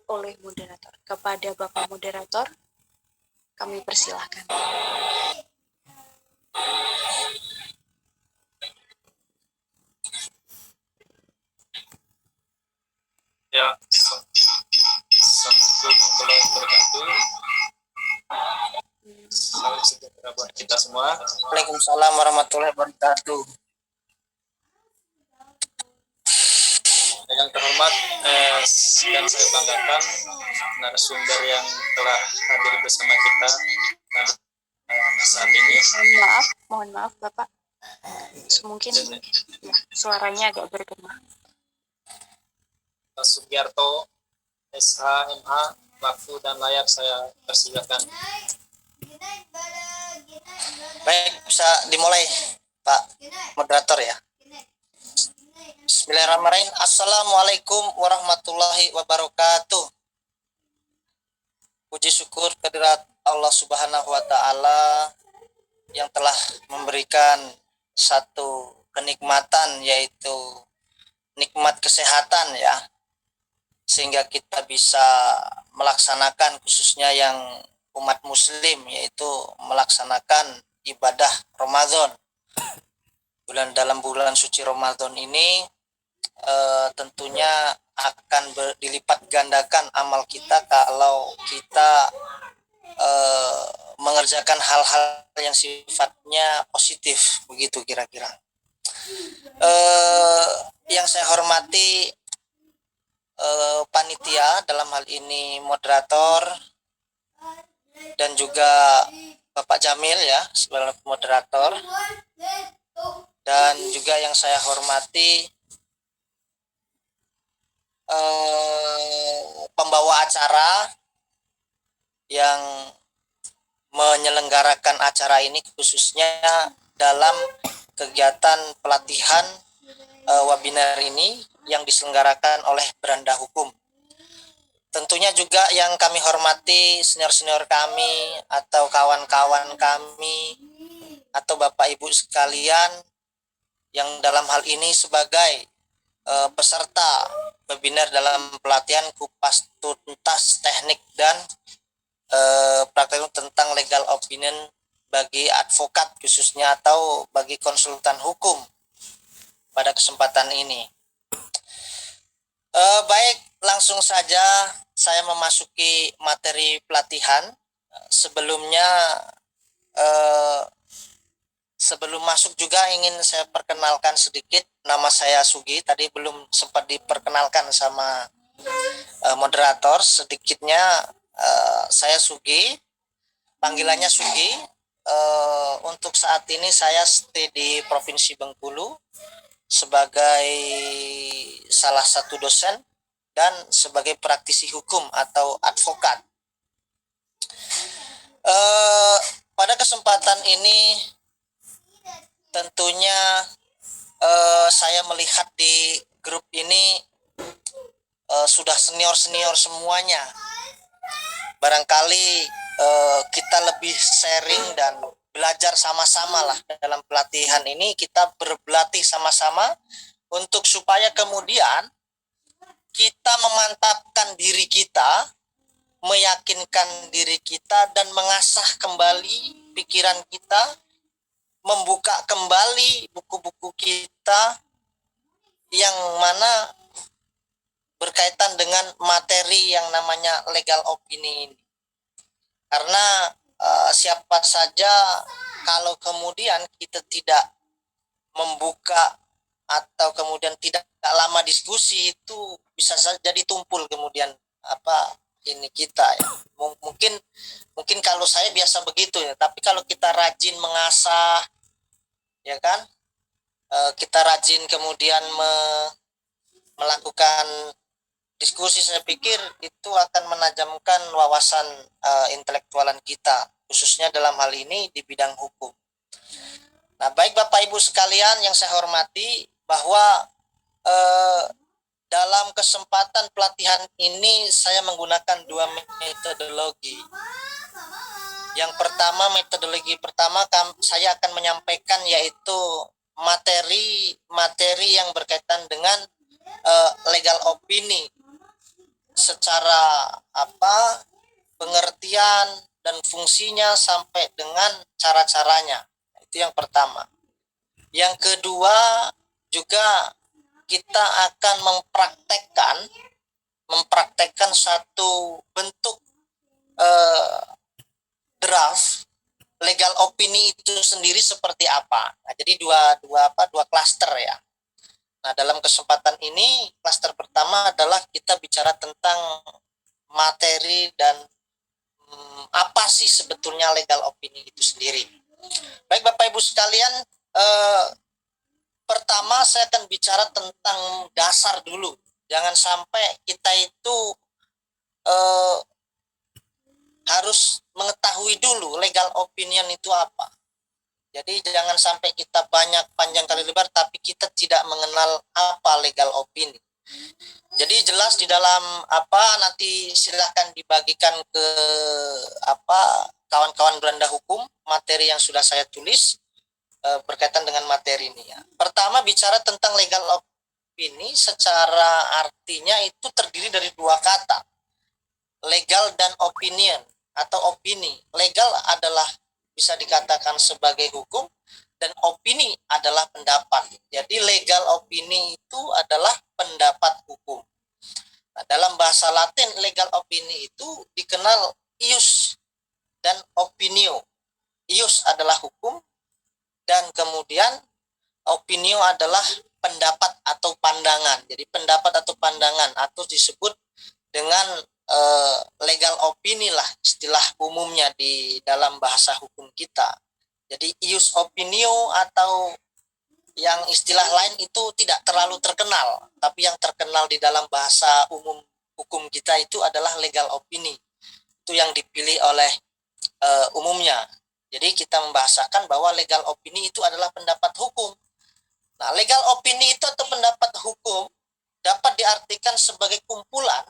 oleh moderator. Kepada Bapak Moderator, kami persilahkan. Ya, Assalamualaikum warahmatullahi wabarakatuh. Salam sejahtera buat kita semua. Waalaikumsalam warahmatullahi wabarakatuh. Yang terhormat dan saya banggakan narasumber yang telah hadir bersama kita saat ini. Mohon maaf Bapak. Mungkin ya, suaranya agak bergema. Sugiarto, SH, MH, waktu dan layak saya persilakan. Baik, bisa dimulai Pak Moderator ya. Bismillahirrahmanirrahim. Assalamualaikum warahmatullahi wabarakatuh. Puji syukur kehadirat Allah Subhanahu wa taala yang telah memberikan satu kenikmatan, yaitu nikmat kesehatan ya, sehingga kita bisa melaksanakan, khususnya yang umat muslim, yaitu melaksanakan ibadah Ramadan. Dalam bulan suci Ramadan ini tentunya akan dilipat gandakan amal kita kalau kita mengerjakan hal-hal yang sifatnya positif, begitu kira-kira. Yang saya hormati panitia, dalam hal ini moderator, dan juga Bapak Jamil ya sebagai moderator, dan juga yang saya hormati pembawa acara yang menyelenggarakan acara ini, khususnya dalam kegiatan pelatihan webinar ini yang diselenggarakan oleh Beranda Hukum. Tentunya juga yang kami hormati senior-senior kami atau kawan-kawan kami atau Bapak Ibu sekalian yang dalam hal ini sebagai peserta webinar dalam pelatihan kupas tuntas teknik dan praktek tentang legal opinion bagi advokat khususnya atau bagi konsultan hukum pada kesempatan ini. Baik, langsung saja saya memasuki materi pelatihan. Sebelum masuk juga ingin saya perkenalkan sedikit, nama saya Sugi. Tadi belum sempat diperkenalkan sama moderator. Sedikitnya saya Sugi, panggilannya Sugi. Untuk saat ini saya stay di Provinsi Bengkulu sebagai salah satu dosen dan sebagai praktisi hukum atau advokat. Pada kesempatan ini tentunya saya melihat di grup ini sudah senior-senior semuanya. Barangkali kita lebih sharing dan belajar sama-sama lah dalam pelatihan ini. Kita berlatih sama-sama untuk supaya kemudian kita memantapkan diri kita, meyakinkan diri kita, dan mengasah kembali pikiran kita, membuka kembali buku-buku kita yang mana berkaitan dengan materi yang namanya legal opini ini. Karena siapa saja kalau kemudian kita tidak membuka atau kemudian tidak lama diskusi, itu bisa jadi tumpul kemudian ini kita ya. Mungkin kalau saya biasa begitu ya, tapi kalau kita rajin mengasah ya kan, kita rajin kemudian melakukan diskusi, saya pikir itu akan menajamkan wawasan intelektualan kita, khususnya dalam hal ini di bidang hukum. Nah, baik Bapak Ibu sekalian yang saya hormati, bahwa dalam kesempatan pelatihan ini saya menggunakan dua metodologi. Yang pertama, metodologi pertama saya akan menyampaikan yaitu materi yang berkaitan dengan legal opini secara pengertian dan fungsinya sampai dengan cara-caranya. Itu yang pertama. Yang kedua, juga kita akan mempraktekkan satu bentuk draft legal opini itu sendiri seperti apa. Nah, jadi dua klaster ya. Nah, dalam kesempatan ini klaster pertama adalah kita bicara tentang materi dan apa sih sebetulnya legal opini itu sendiri. Baik Bapak Ibu sekalian, pertama saya akan bicara tentang dasar dulu. Jangan sampai kita itu harus mengetahui dulu legal opinion itu apa. Jadi jangan sampai kita banyak panjang kali lebar tapi kita tidak mengenal apa legal opini. Jadi jelas di dalam nanti silahkan dibagikan ke kawan-kawan beranda hukum materi yang sudah saya tulis berkaitan dengan materi ini ya. Pertama bicara tentang legal opini secara artinya itu terdiri dari dua kata. Legal dan opinion atau opini. Legal adalah bisa dikatakan sebagai hukum dan opini adalah pendapat. Jadi legal opini itu adalah pendapat hukum. Nah, dalam bahasa Latin legal opini itu dikenal ius dan opinio. Ius adalah hukum dan kemudian opinio adalah pendapat atau pandangan. Jadi pendapat atau pandangan atau disebut dengan legal opini lah istilah umumnya di dalam bahasa hukum kita. Jadi ius opinio atau yang istilah lain itu tidak terlalu terkenal, tapi yang terkenal di dalam bahasa umum hukum kita itu adalah legal opini. Itu yang dipilih oleh umumnya. Jadi kita membahasakan bahwa legal opini itu adalah pendapat hukum. Nah, legal opini itu atau pendapat hukum dapat diartikan sebagai kumpulan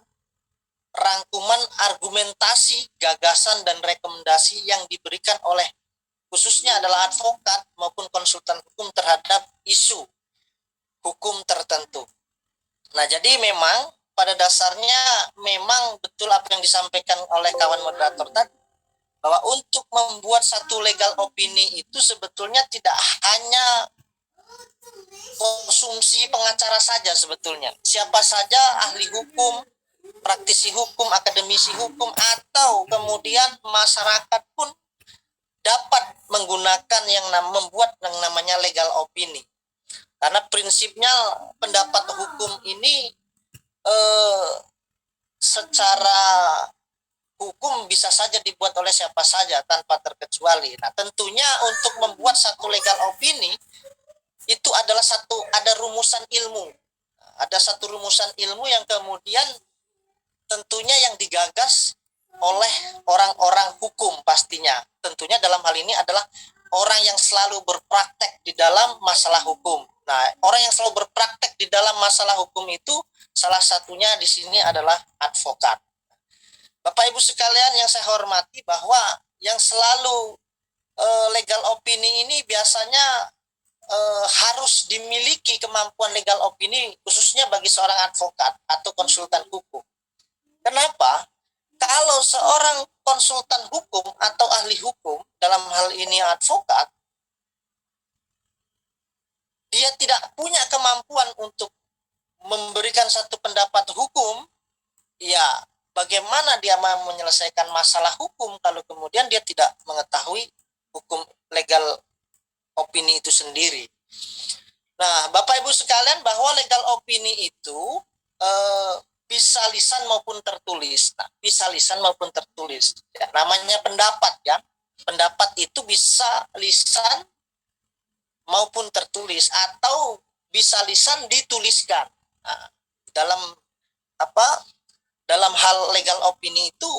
rangkuman argumentasi, gagasan, dan rekomendasi yang diberikan oleh khususnya adalah advokat maupun konsultan hukum terhadap isu hukum tertentu. Nah, jadi memang pada dasarnya memang betul apa yang disampaikan oleh kawan moderator tadi, bahwa untuk membuat satu legal opini itu sebetulnya tidak hanya konsumsi pengacara saja sebetulnya. Siapa saja ahli hukum, praktisi hukum, akademisi hukum, atau kemudian masyarakat pun dapat menggunakan membuat yang namanya legal opini. Karena prinsipnya pendapat hukum ini secara hukum bisa saja dibuat oleh siapa saja tanpa terkecuali. Nah, tentunya untuk membuat satu legal opini itu ada rumusan ilmu. Ada satu rumusan ilmu yang kemudian tentunya yang digagas oleh orang-orang hukum pastinya. Tentunya dalam hal ini adalah orang yang selalu berpraktek di dalam masalah hukum. Nah, orang yang selalu berpraktek di dalam masalah hukum itu salah satunya di sini adalah advokat. Bapak Ibu sekalian yang saya hormati, bahwa yang selalu legal opini ini biasanya harus dimiliki kemampuan legal opini khususnya bagi seorang advokat atau konsultan hukum. Kenapa? Kalau seorang konsultan hukum atau ahli hukum, dalam hal ini advokat, dia tidak punya kemampuan untuk memberikan satu pendapat hukum, ya bagaimana dia mau menyelesaikan masalah hukum kalau kemudian dia tidak mengetahui hukum legal opini itu sendiri. Nah, Bapak Ibu sekalian, bahwa legal opini itu bisa lisan maupun tertulis. Nah, bisa lisan maupun tertulis. Ya, namanya pendapat ya. Pendapat itu bisa lisan maupun tertulis atau bisa lisan dituliskan. Nah, dalam hal legal opini itu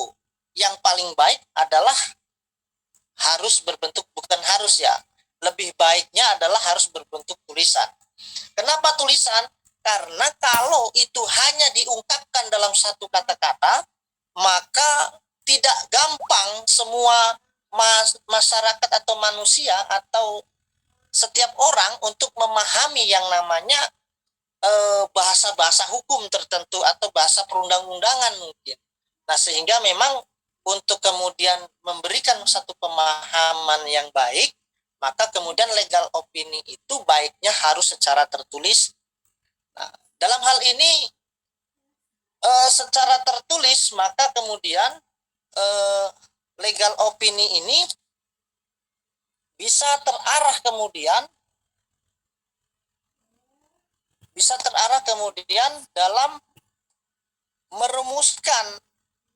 yang paling baik adalah harus berbentuk, bukan harus ya. Lebih baiknya adalah harus berbentuk tulisan. Kenapa tulisan? Karena kalau itu hanya diungkapkan dalam satu kata-kata, maka tidak gampang semua masyarakat atau manusia atau setiap orang untuk memahami yang namanya bahasa-bahasa hukum tertentu atau bahasa perundang-undangan mungkin. Nah, sehingga memang untuk kemudian memberikan satu pemahaman yang baik, maka kemudian legal opini itu baiknya harus secara tertulis. Nah, dalam hal ini secara tertulis, maka kemudian legal opini ini bisa terarah kemudian dalam merumuskan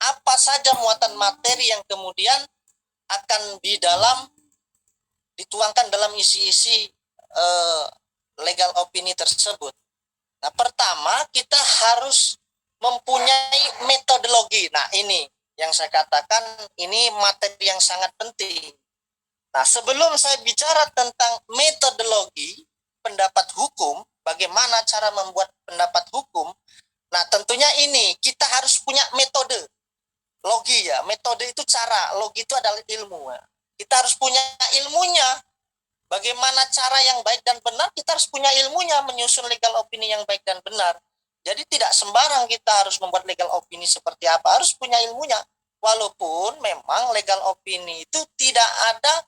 apa saja muatan materi yang kemudian akan dituangkan dalam isi-isi legal opini tersebut. Nah, pertama kita harus mempunyai metodologi. Nah, ini yang saya katakan, ini materi yang sangat penting. Nah, sebelum saya bicara tentang metodologi pendapat hukum, bagaimana cara membuat pendapat hukum, nah tentunya ini kita harus punya metode. Logi ya, metode itu cara, logi itu adalah ilmu. Kita harus punya ilmunya. Bagaimana cara yang baik dan benar, kita harus punya ilmunya menyusun legal opini yang baik dan benar. Jadi tidak sembarang kita harus membuat legal opini seperti apa, harus punya ilmunya. Walaupun memang legal opini itu tidak ada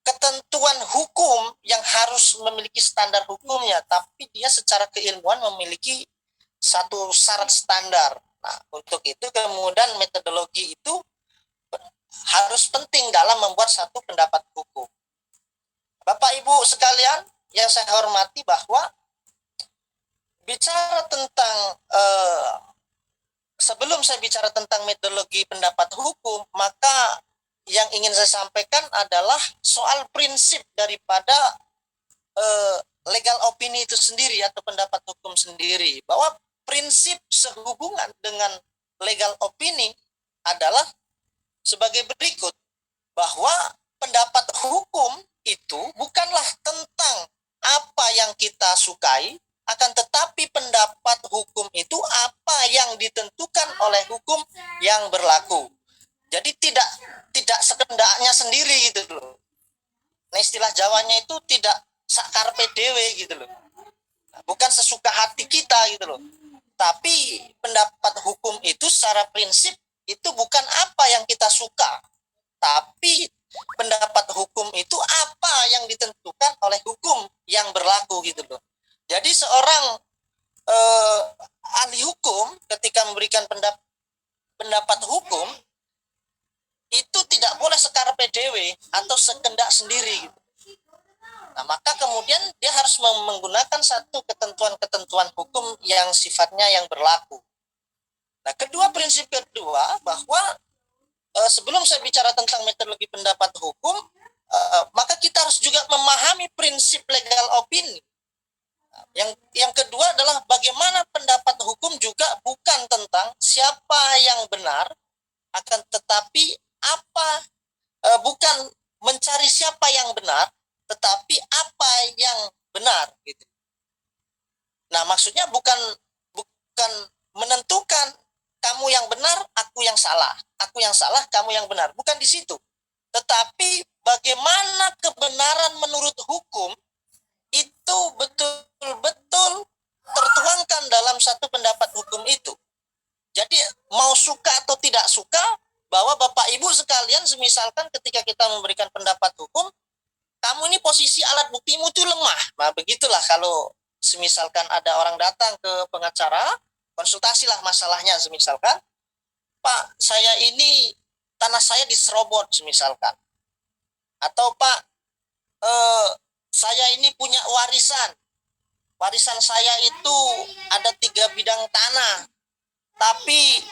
ketentuan hukum yang harus memiliki standar hukumnya, tapi dia secara keilmuan memiliki satu syarat standar. Nah, untuk itu kemudian metodologi itu harus penting dalam membuat satu pendapat hukum. Bapak Ibu sekalian yang saya hormati, bahwa bicara tentang sebelum saya bicara tentang metodologi pendapat hukum, maka yang ingin saya sampaikan adalah soal prinsip daripada legal opini itu sendiri atau pendapat hukum sendiri, bahwa prinsip sehubungan dengan legal opini adalah sebagai berikut, bahwa pendapat hukum itu bukanlah tentang apa yang kita sukai, akan tetapi pendapat hukum itu apa yang ditentukan oleh hukum yang berlaku. Jadi tidak sekendaknya sendiri gitu loh. Nah, istilah Jawanya itu tidak sakarpe dewe gitu loh. Bukan sesuka hati kita gitu loh. Tapi pendapat hukum itu secara prinsip itu bukan apa yang kita suka, tapi pendapat hukum itu apa yang ditentukan oleh hukum yang berlaku gitu loh. Jadi seorang ahli hukum ketika memberikan pendapat hukum itu tidak boleh sekarpe dewe atau sekendak sendiri gitu. Nah, maka kemudian dia harus menggunakan satu ketentuan-ketentuan hukum yang sifatnya yang berlaku. Nah, prinsip kedua, bahwa sebelum saya bicara tentang metodologi pendapat hukum, maka kita harus juga memahami prinsip legal opini. Yang kedua adalah bagaimana pendapat hukum juga bukan tentang siapa yang benar, akan tetapi bukan mencari siapa yang benar, tetapi apa yang benar gitu. Nah, maksudnya bukan menentukan kamu yang benar, aku yang salah, kamu yang benar, bukan di situ. Tetapi bagaimana kebenaran menurut hukum itu betul-betul tertuangkan dalam satu pendapat hukum itu. Jadi mau suka atau tidak suka, bahwa Bapak Ibu sekalian, semisalkan ketika kita memberikan pendapat hukum, kamu ini posisi alat buktimu itu lemah. Nah, begitulah kalau semisalkan ada orang datang ke pengacara, konsultasilah masalahnya, semisalkan, Pak, saya ini tanah saya diserobot, semisalkan. Atau Pak, saya ini punya warisan. Warisan saya itu ada 3 bidang tanah. Tapi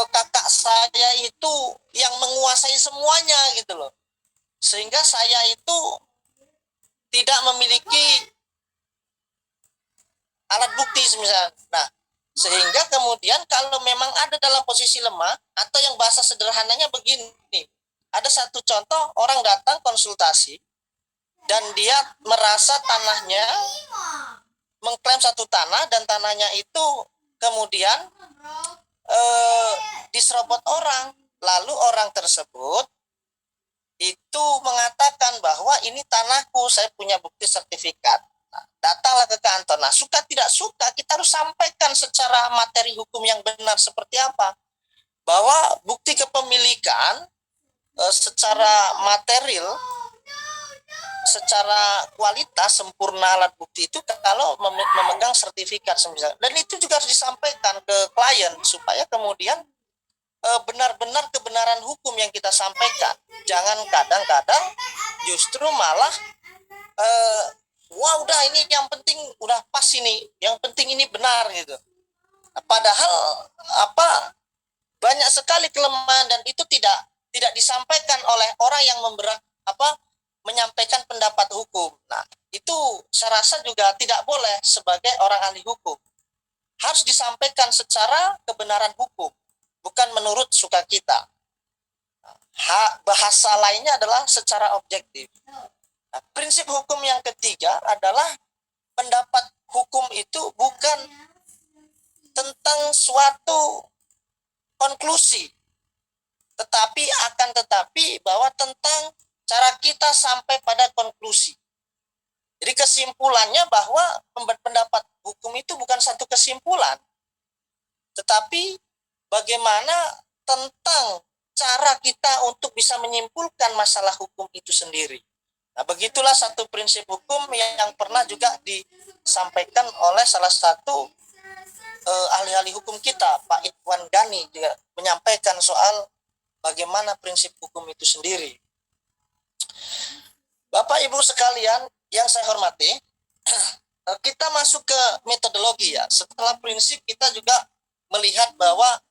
kakak saya itu yang menguasai semuanya gitu loh. Sehingga saya itu tidak memiliki alat bukti misalnya. Nah, sehingga kemudian kalau memang ada dalam posisi lemah, atau yang bahasa sederhananya begini, ada satu contoh, orang datang konsultasi dan dia merasa tanahnya, mengklaim satu tanah, dan tanahnya itu kemudian diserobot orang. Lalu orang tersebut itu mengatakan bahwa ini tanahku, saya punya bukti sertifikat. Datanglah ke kantor. Nah, suka tidak suka kita harus sampaikan secara materi hukum yang benar seperti apa. Bahwa bukti kepemilikan secara material, secara kualitas sempurna alat bukti itu kalau memegang sertifikat misalnya. Dan itu juga harus disampaikan ke klien supaya kemudian benar-benar kebenaran hukum yang kita sampaikan. Jangan kadang-kadang justru malah wah udah ini yang penting udah pas ini, yang penting ini benar gitu. Padahal banyak sekali kelemahan dan itu tidak disampaikan oleh orang yang menyampaikan pendapat hukum. Nah, itu saya rasa juga tidak boleh sebagai orang ahli hukum. Harus disampaikan secara kebenaran hukum, bukan menurut suka kita. Bahasa lainnya adalah secara objektif. Nah, prinsip hukum yang ketiga adalah pendapat hukum itu bukan tentang suatu konklusi, tetapi bahwa tentang cara kita sampai pada konklusi. Jadi kesimpulannya bahwa pendapat hukum itu bukan satu kesimpulan, tetapi bagaimana tentang cara kita untuk bisa menyimpulkan masalah hukum itu sendiri. Nah, begitulah satu prinsip hukum yang pernah juga disampaikan oleh salah satu ahli-ahli hukum kita, Pak Idwan Ghani, juga menyampaikan soal bagaimana prinsip hukum itu sendiri. Bapak Ibu sekalian yang saya hormati, kita masuk ke metodologi ya. Setelah prinsip kita juga melihat bahwa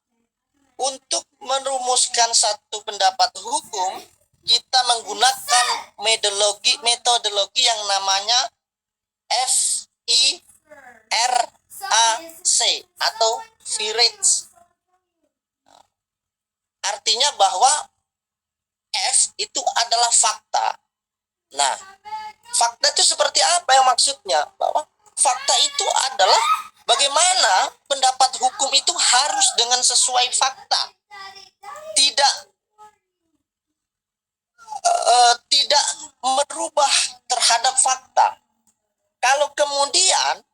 untuk merumuskan satu pendapat hukum, kita menggunakan metodologi yang namanya FIRAC atau FIRAC. Artinya bahwa F itu adalah fakta. Nah, fakta itu seperti apa yang maksudnya? Bahwa fakta itu adalah bagaimana pendapat hukum itu harus dengan sesuai fakta. Tidak merubah terhadap fakta. Kalau kemudian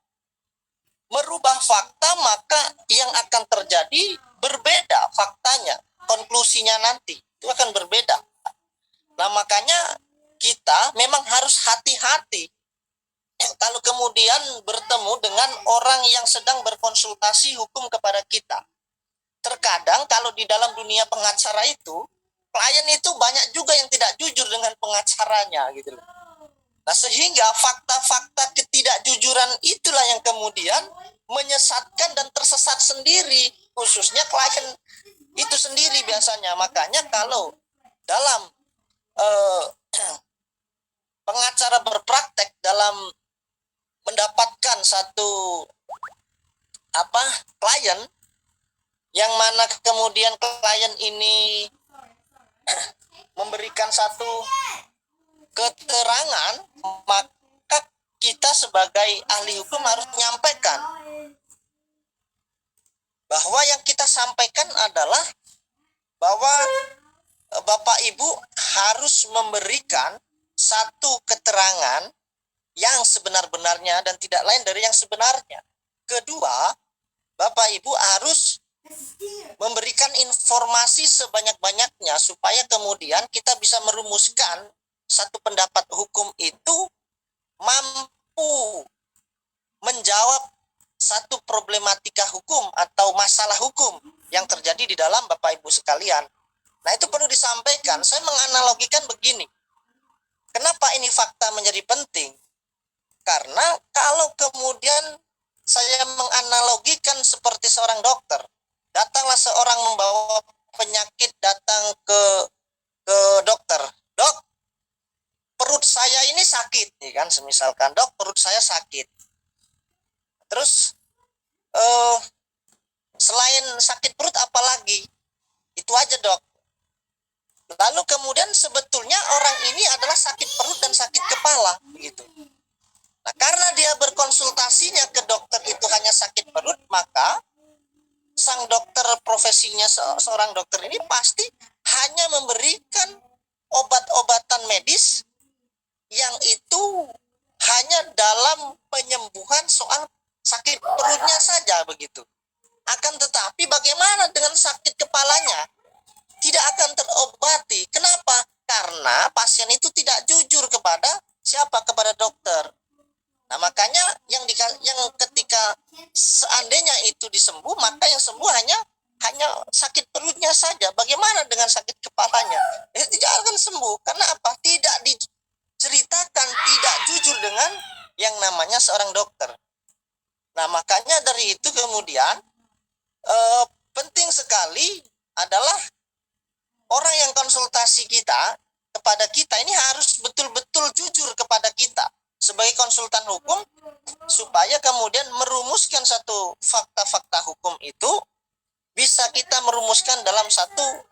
merubah fakta, maka yang akan terjadi berbeda faktanya, konklusinya nanti itu akan berbeda. Nah, makanya kita memang harus hati-hati kalau kemudian bertemu dengan orang yang sedang berkonsultasi hukum kepada kita. Terkadang kalau di dalam dunia pengacara itu, klien itu banyak juga yang tidak jujur dengan pengacaranya gitu loh. Nah, sehingga fakta-fakta ketidakjujuran itulah yang kemudian menyesatkan dan tersesat sendiri, khususnya klien itu sendiri biasanya. Makanya kalau dalam pengacara berpraktek dalam mendapatkan satu klien yang mana kemudian klien ini memberikan satu keterangan, maka kita sebagai ahli hukum harus menyampaikan bahwa yang kita sampaikan adalah bahwa Bapak Ibu harus memberikan satu keterangan yang sebenar-benarnya dan tidak lain dari yang sebenarnya. Kedua, Bapak Ibu harus memberikan informasi sebanyak-banyaknya supaya kemudian kita bisa merumuskan satu pendapat hukum itu mampu menjawab satu problematika hukum atau masalah hukum yang terjadi di dalam Bapak Ibu sekalian. Nah, itu perlu disampaikan. Saya menganalogikan begini. Kenapa ini fakta menjadi penting? Karena kalau kemudian saya menganalogikan seperti seorang dokter, datanglah seorang membawa penyakit datang ke dokter. Dok, perut saya ini sakit, ya kan? Semisalkan, dok, perut saya sakit. Terus selain sakit perut apa lagi? Itu aja, dok. Lalu kemudian sebetulnya orang ini adalah sakit perut dan sakit kepala, begitu. Nah, karena dia berkonsultasinya ke dokter itu hanya sakit perut, maka sang dokter profesinya seorang dokter ini pasti hanya memberikan obat-obatan medis yang itu hanya dalam penyembuhan soal sakit perutnya saja begitu. Akan tetapi bagaimana dengan sakit kepalanya? Tidak akan terobati. Kenapa? Karena pasien itu tidak jujur kepada siapa? Kepada dokter. Nah, makanya yang ketika seandainya itu disembuh, maka yang sembuh hanya sakit perutnya saja. Bagaimana dengan sakit kepalanya? Tidak akan sembuh. Karena apa? Tidak diceritakan, tidak jujur dengan yang namanya seorang dokter. Nah, makanya dari itu kemudian penting sekali adalah orang yang konsultasi kepada kita ini harus betul-betul jujur kepada kita sebagai konsultan hukum, supaya kemudian merumuskan satu fakta-fakta hukum itu bisa kita merumuskan dalam satu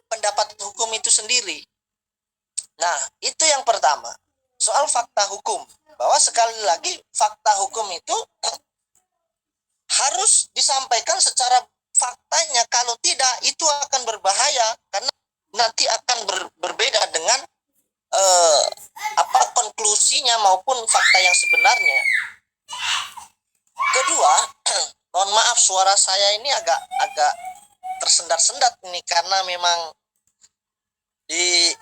pendapat hukum itu sendiri. Nah, itu yang pertama, soal fakta hukum, bahwa sekali lagi fakta hukum itu harus disampaikan secara faktanya. Kalau tidak, itu akan berbahaya karena nanti akan berbeda dengan apa konklusinya maupun fakta yang sebenarnya. Kedua, mohon maaf suara saya ini agak tersendat-sendat ini karena memang di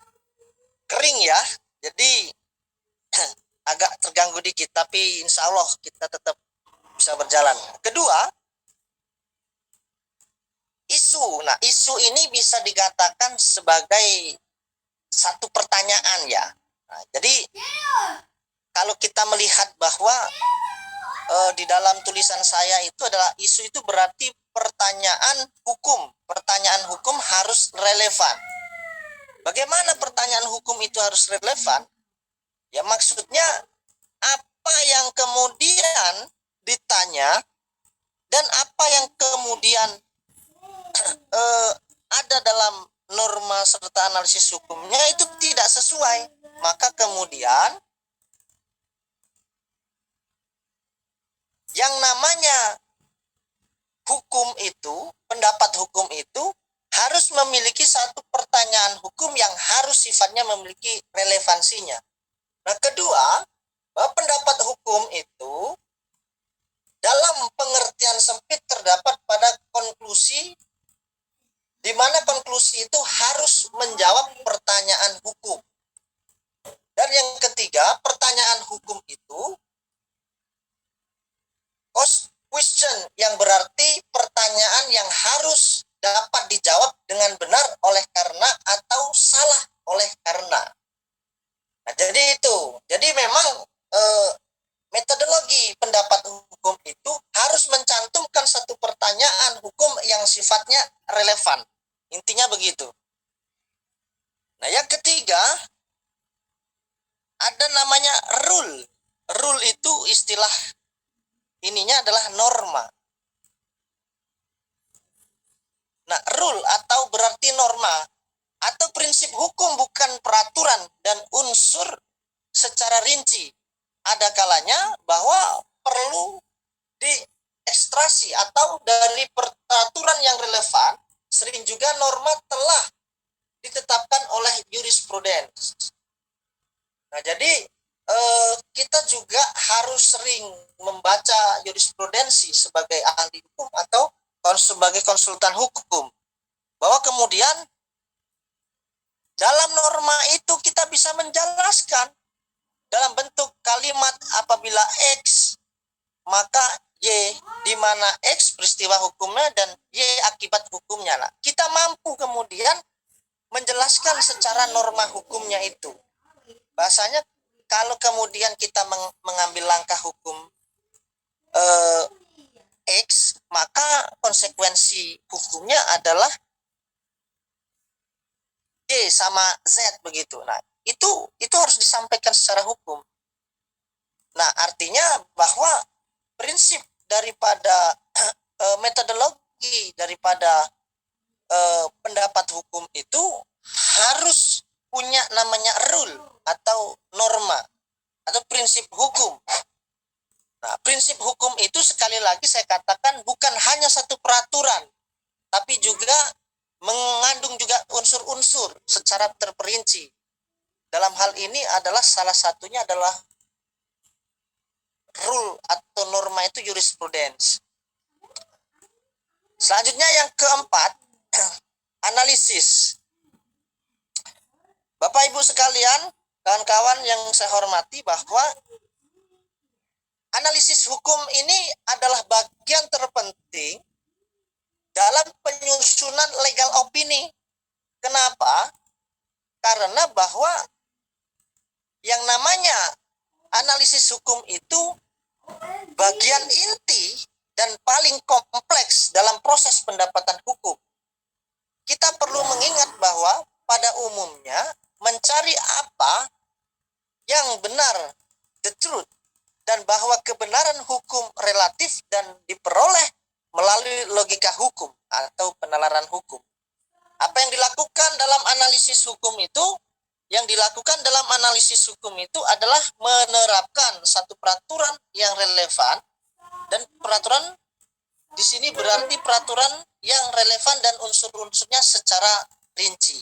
kering ya, jadi agak terganggu dikit, tapi insya Allah kita tetap bisa berjalan. Kedua, isu. Nah, isu ini bisa dikatakan sebagai satu pertanyaan ya. Nah, jadi kalau kita melihat bahwa di dalam tulisan saya itu adalah isu itu berarti pertanyaan hukum. Pertanyaan hukum harus relevan. Bagaimana pertanyaan hukum itu harus relevan? Ya maksudnya apa yang kemudian ditanya dan apa yang kemudian ada dalam norma serta analisis hukumnya itu tidak sesuai, maka kemudian yang namanya hukum itu, pendapat hukum itu harus memiliki satu pertanyaan hukum yang harus sifatnya memiliki relevansinya. Nah, kedua, bahwa pendapat hukum itu dalam pengertian sempit terdapat pada konklusi, di mana konklusi itu harus menjawab pertanyaan hukum. Dan yang ketiga, pertanyaan hukum itu question, yang berarti pertanyaan yang harus dapat dijawab dengan benar oleh karena atau salah oleh karena. Nah, jadi itu. Jadi memang metodologi pendapat hukum itu harus mencantumkan satu pertanyaan hukum yang sifatnya relevan. Intinya begitu. Nah, yang ketiga ada namanya rule. Rule itu istilah ininya adalah norma. Nah, rule atau berarti norma atau prinsip hukum, bukan peraturan dan unsur secara rinci. Ada kalanya bahwa perlu diekstrasi atau dari peraturan yang relevan, sering juga norma telah ditetapkan oleh jurisprudens. Nah, jadi kita juga harus sering membaca jurisprudensi sebagai ahli hukum atau sebagai konsultan hukum, bahwa kemudian dalam norma itu kita bisa menjelaskan dalam bentuk kalimat apabila X maka Y, di mana X peristiwa hukumnya dan Y akibat hukumnya. Nah, kita mampu kemudian menjelaskan secara norma hukumnya itu. Bahasanya kalau kemudian kita mengambil langkah hukum X, maka konsekuensi hukumnya adalah Y sama Z begitu. Nah, itu harus disampaikan secara hukum. Nah, artinya bahwa prinsip daripada metodologi daripada pendapat hukum itu harus punya namanya rule atau norma atau prinsip hukum. Nah, prinsip hukum itu sekali lagi saya katakan bukan hanya satu peraturan, tapi juga mengandung juga unsur-unsur secara terperinci. dalam hal ini adalah salah satunya adalah rule atau norma itu jurisprudence. Selanjutnya yang keempat, analisis. Bapak Ibu sekalian, kawan-kawan yang saya hormati, bahwa analisis hukum ini adalah bagian terpenting dalam penyusunan legal opini. Kenapa? Karena bahwa yang namanya analisis hukum itu bagian inti dan paling kompleks dalam proses pendapatan hukum. Kita perlu mengingat bahwa pada umumnya mencari apa yang benar, the truth, dan bahwa kebenaran hukum relatif dan diperoleh melalui logika hukum atau penalaran hukum. Apa yang dilakukan dalam analisis hukum itu? Yang dilakukan dalam analisis hukum itu adalah menerapkan satu peraturan yang relevan, dan peraturan di sini berarti peraturan yang relevan dan unsur-unsurnya secara rinci.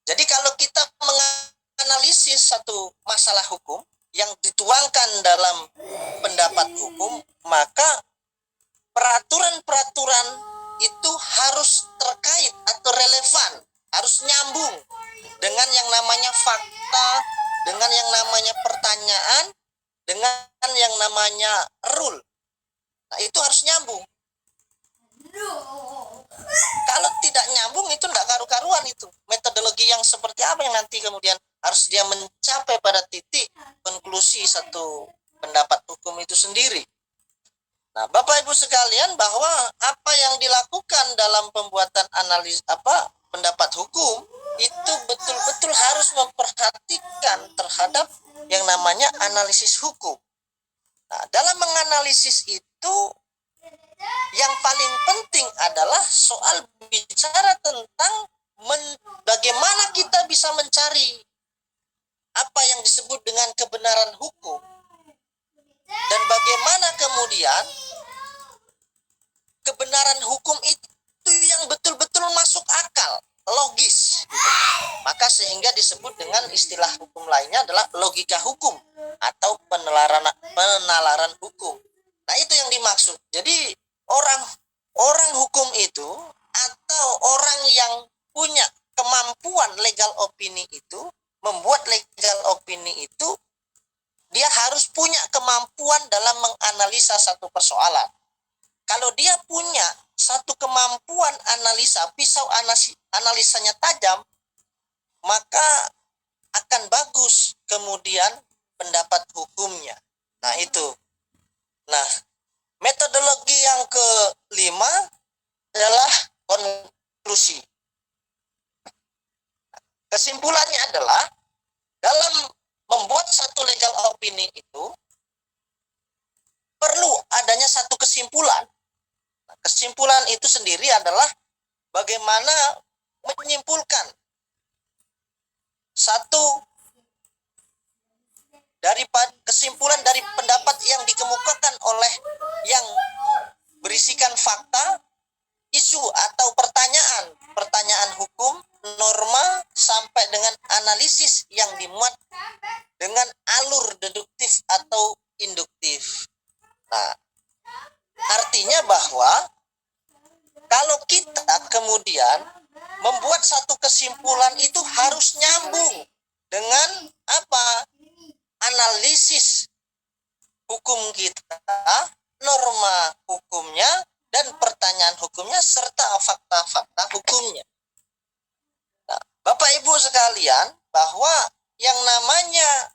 Jadi kalau kita menganalisis satu masalah hukum yang dituangkan dalam pendapat hukum, maka peraturan-peraturan itu harus terkait atau relevan, harus nyambung dengan yang namanya fakta, dengan yang namanya pertanyaan, dengan yang namanya rule. Nah, itu harus nyambung. Kalau tidak nyambung itu tidak karu-karuan itu. Metodologi yang seperti apa yang nanti kemudian harus dia mencapai pada titik konklusi satu pendapat hukum itu sendiri. Nah, Bapak Ibu sekalian, bahwa apa yang dilakukan dalam pembuatan analis pendapat hukum itu betul-betul harus memperhatikan terhadap yang namanya analisis hukum. Nah, dalam menganalisis itu yang paling penting adalah soal bicara tentang bagaimana kita bisa mencari apa yang disebut dengan kebenaran hukum, dan bagaimana kemudian kebenaran hukum itu yang betul-betul masuk akal, logis. Maka sehingga disebut dengan istilah hukum lainnya adalah logika hukum atau penalaran hukum. Nah, itu yang dimaksud. Jadi orang hukum itu atau orang yang punya kemampuan legal opini itu, membuat legal opini itu, dia harus punya kemampuan dalam menganalisa satu persoalan. Kalau dia punya satu kemampuan analisa, pisau analisanya tajam, maka akan bagus kemudian pendapat hukumnya. Nah, itu. Nah, metodologi yang kelima adalah konklusi. Kesimpulannya adalah dalam membuat satu legal opini itu perlu adanya satu kesimpulan. Nah, kesimpulan itu sendiri adalah bagaimana menyimpulkan satu kesimpulan dari pendapat yang dikemukakan oleh yang berisikan fakta, isu atau pertanyaan hukum, norma, sampai dengan analisis yang dimuat dengan alur deduktif atau induktif. Nah, artinya bahwa kalau kita kemudian membuat satu kesimpulan itu harus nyambung dengan analisis hukum kita, norma hukumnya, dan pertanyaan hukumnya, serta fakta-fakta hukumnya. Nah, Bapak Ibu sekalian, bahwa yang namanya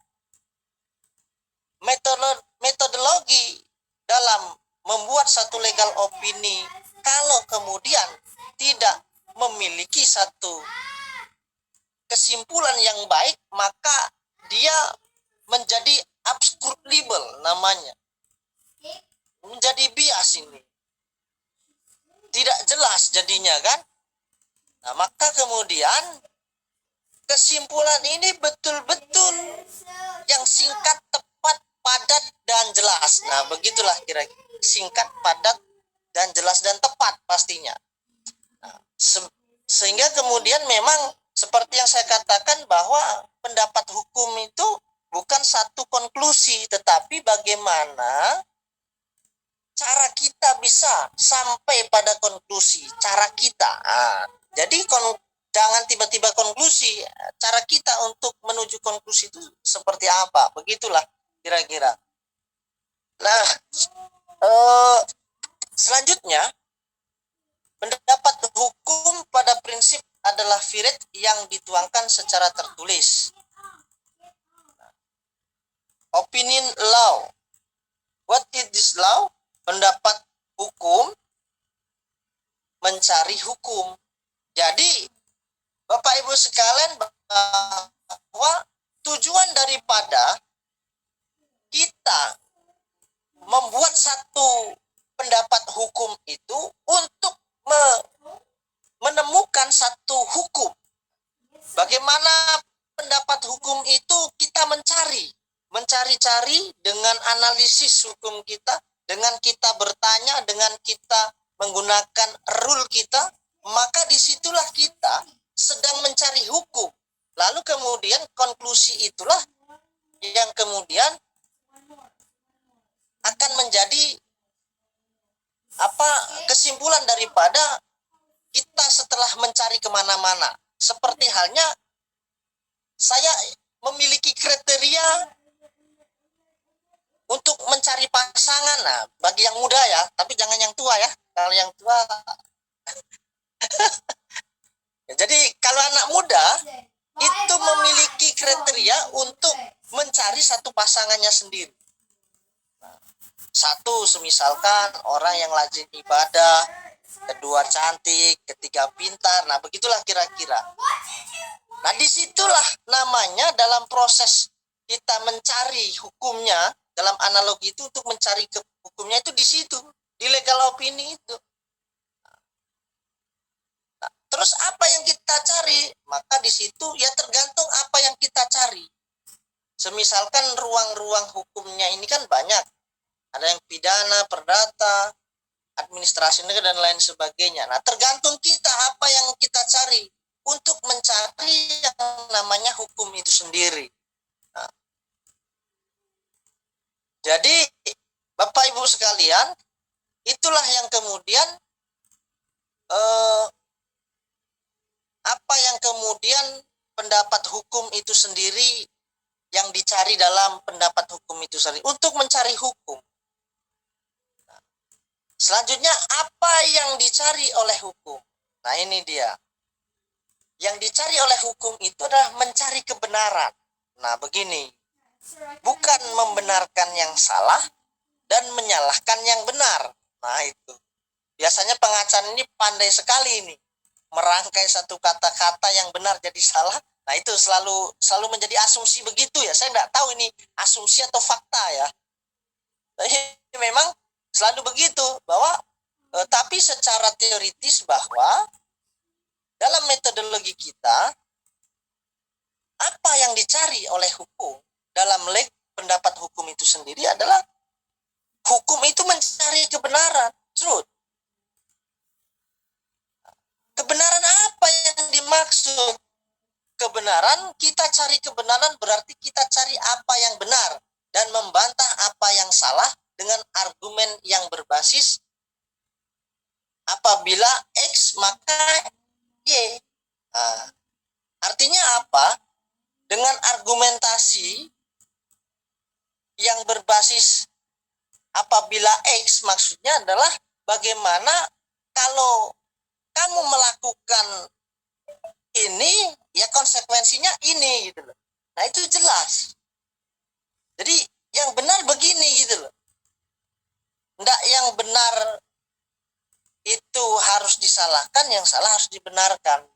metodologi dalam membuat satu legal opini, kalau kemudian tidak memiliki satu kesimpulan yang baik, maka dia menjadi absurd libel namanya, menjadi bias, ini tidak jelas jadinya kan. Nah, maka kemudian kesimpulan ini betul-betul yang singkat, tepat, padat, dan jelas. Nah, begitulah kira-kira, singkat, padat, dan jelas, dan tepat pastinya. Nah, sehingga kemudian memang seperti yang saya katakan bahwa pendapat hukum itu bukan satu konklusi, tetapi bagaimana cara kita bisa sampai pada konklusi, cara kita. Jadi jangan tiba-tiba konklusi, cara kita untuk menuju konklusi itu seperti apa, begitulah kira-kira. Nah, selanjutnya, pendapat hukum pada prinsip adalah firet yang dituangkan secara tertulis. Opinion law. What is this law? Pendapat hukum mencari hukum. Jadi, Bapak Ibu sekalian, bahwa tujuan daripada kita membuat satu pendapat hukum itu untuk menemukan satu hukum. Bagaimana pendapat hukum itu kita mencari-cari dengan analisis hukum kita, dengan kita bertanya, dengan kita menggunakan rule kita, maka disitulah kita sedang mencari hukum. Lalu kemudian konklusi itulah yang kemudian akan menjadi kesimpulan daripada kita setelah mencari kemana-mana. Seperti halnya saya memiliki kriteria untuk mencari pasangan. Nah, bagi yang muda ya, tapi jangan yang tua ya. Kalau yang tua jadi kalau anak muda itu memiliki kriteria untuk mencari satu pasangannya sendiri. Satu, semisalkan orang yang rajin ibadah, kedua cantik, ketiga pintar. Nah, begitulah kira-kira. Nah, disitulah namanya dalam proses kita mencari hukumnya, dalam analogi itu untuk mencari hukumnya itu di situ, di legal opini itu. Nah, terus apa yang kita cari? Maka di situ ya tergantung apa yang kita cari. Semisalkan ruang-ruang hukumnya ini kan banyak. Ada yang pidana, perdata, administrasi negara, dan lain sebagainya. Nah, tergantung kita apa yang kita cari untuk mencari yang namanya hukum itu sendiri. Nah, jadi, Bapak Ibu sekalian, itulah yang kemudian apa yang kemudian pendapat hukum itu sendiri yang dicari dalam pendapat hukum itu sendiri untuk mencari hukum. Selanjutnya, apa yang dicari oleh hukum? Nah, ini dia. Yang dicari oleh hukum itu adalah mencari kebenaran. Nah, begini. Bukan membenarkan yang salah dan menyalahkan yang benar. Nah, itu. Biasanya pengacara ini pandai sekali ini. Merangkai satu kata-kata yang benar jadi salah. Nah, itu selalu menjadi asumsi begitu ya. Saya nggak tahu ini asumsi atau fakta ya. Tapi memang selalu begitu, bahwa tapi secara teoritis bahwa dalam metodologi kita, apa yang dicari oleh hukum dalam pendapat hukum itu sendiri adalah hukum itu mencari kebenaran, truth. Kebenaran apa yang dimaksud? Kebenaran, kita cari kebenaran berarti kita cari apa yang benar dan membantah apa yang salah dengan argumen yang berbasis apabila X maka Y. Nah, artinya apa? Dengan argumentasi yang berbasis apabila X, maksudnya adalah bagaimana kalau kamu melakukan ini, ya konsekuensinya ini gitu loh. Nah, itu jelas. Jadi yang benar begini gitu loh. Enggak yang benar itu harus disalahkan, yang salah harus dibenarkan.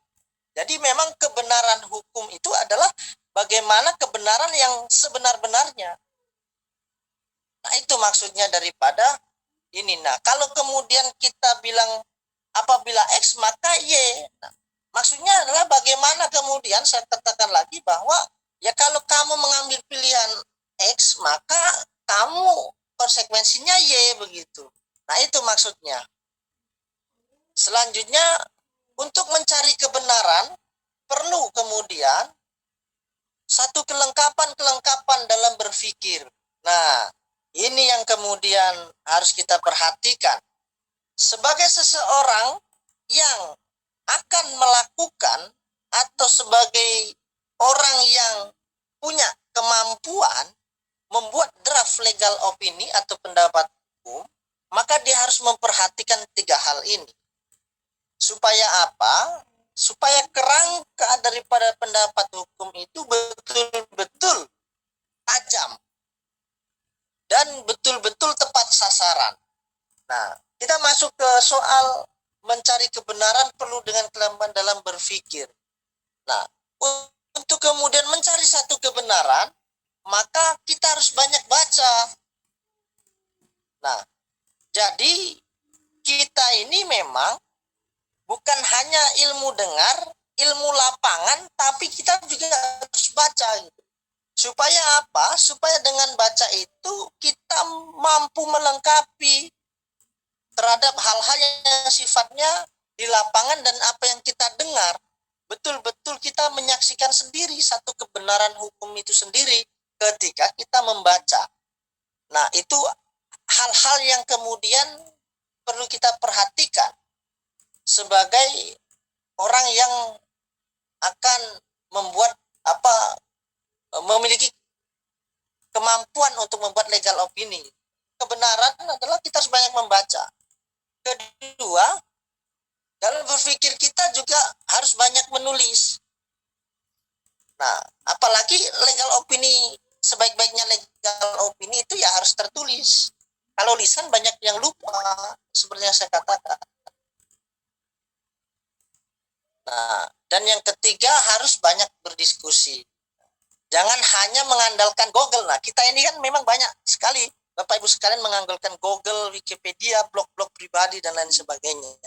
Jadi memang kebenaran hukum itu adalah bagaimana kebenaran yang sebenar-benarnya. Nah, itu maksudnya daripada ini. Nah, kalau kemudian kita bilang apabila X maka Y. Nah, maksudnya adalah bagaimana kemudian saya katakan lagi bahwa ya kalau kamu mengambil pilihan X maka kamu konsekuensinya Y begitu. Nah, itu maksudnya. Selanjutnya, untuk mencari kebenaran perlu kemudian satu kelengkapan dalam berpikir. Nah, ini yang kemudian harus kita perhatikan. Sebagai seseorang yang akan melakukan atau sebagai orang yang punya kemampuan membuat draft legal opini atau pendapat hukum, maka dia harus memperhatikan 3 hal ini. Supaya apa? Supaya kerangka daripada pendapat hukum itu betul-betul tajam dan betul-betul tepat sasaran. Nah, kita masuk ke soal mencari kebenaran perlu dengan kelamban dalam berpikir. Nah, untuk kemudian mencari satu kebenaran, maka kita harus banyak baca. Nah, jadi kita ini memang bukan hanya ilmu dengar, ilmu lapangan, tapi kita juga harus baca gitu. Supaya apa? Supaya dengan baca itu kita mampu melengkapi terhadap hal-hal yang sifatnya di lapangan dan apa yang kita dengar. Betul-betul kita menyaksikan sendiri satu kebenaran hukum itu sendiri ketika kita membaca. Nah, itu hal-hal yang kemudian perlu kita perhatikan sebagai orang yang akan membuat memiliki kemampuan untuk membuat legal opini. Kebenaran adalah kita harus banyak membaca. Kedua, dalam berpikir kita juga harus banyak menulis. Nah, apalagi legal opini, sebaik-baiknya legal opini itu ya harus tertulis. Kalau lisan banyak yang lupa, seperti yang saya katakan. Nah, dan yang ketiga harus banyak berdiskusi. Jangan hanya mengandalkan Google. Nah, kita ini kan memang banyak sekali Bapak Ibu sekalian mengandalkan Google, Wikipedia, blog-blog pribadi dan lain sebagainya.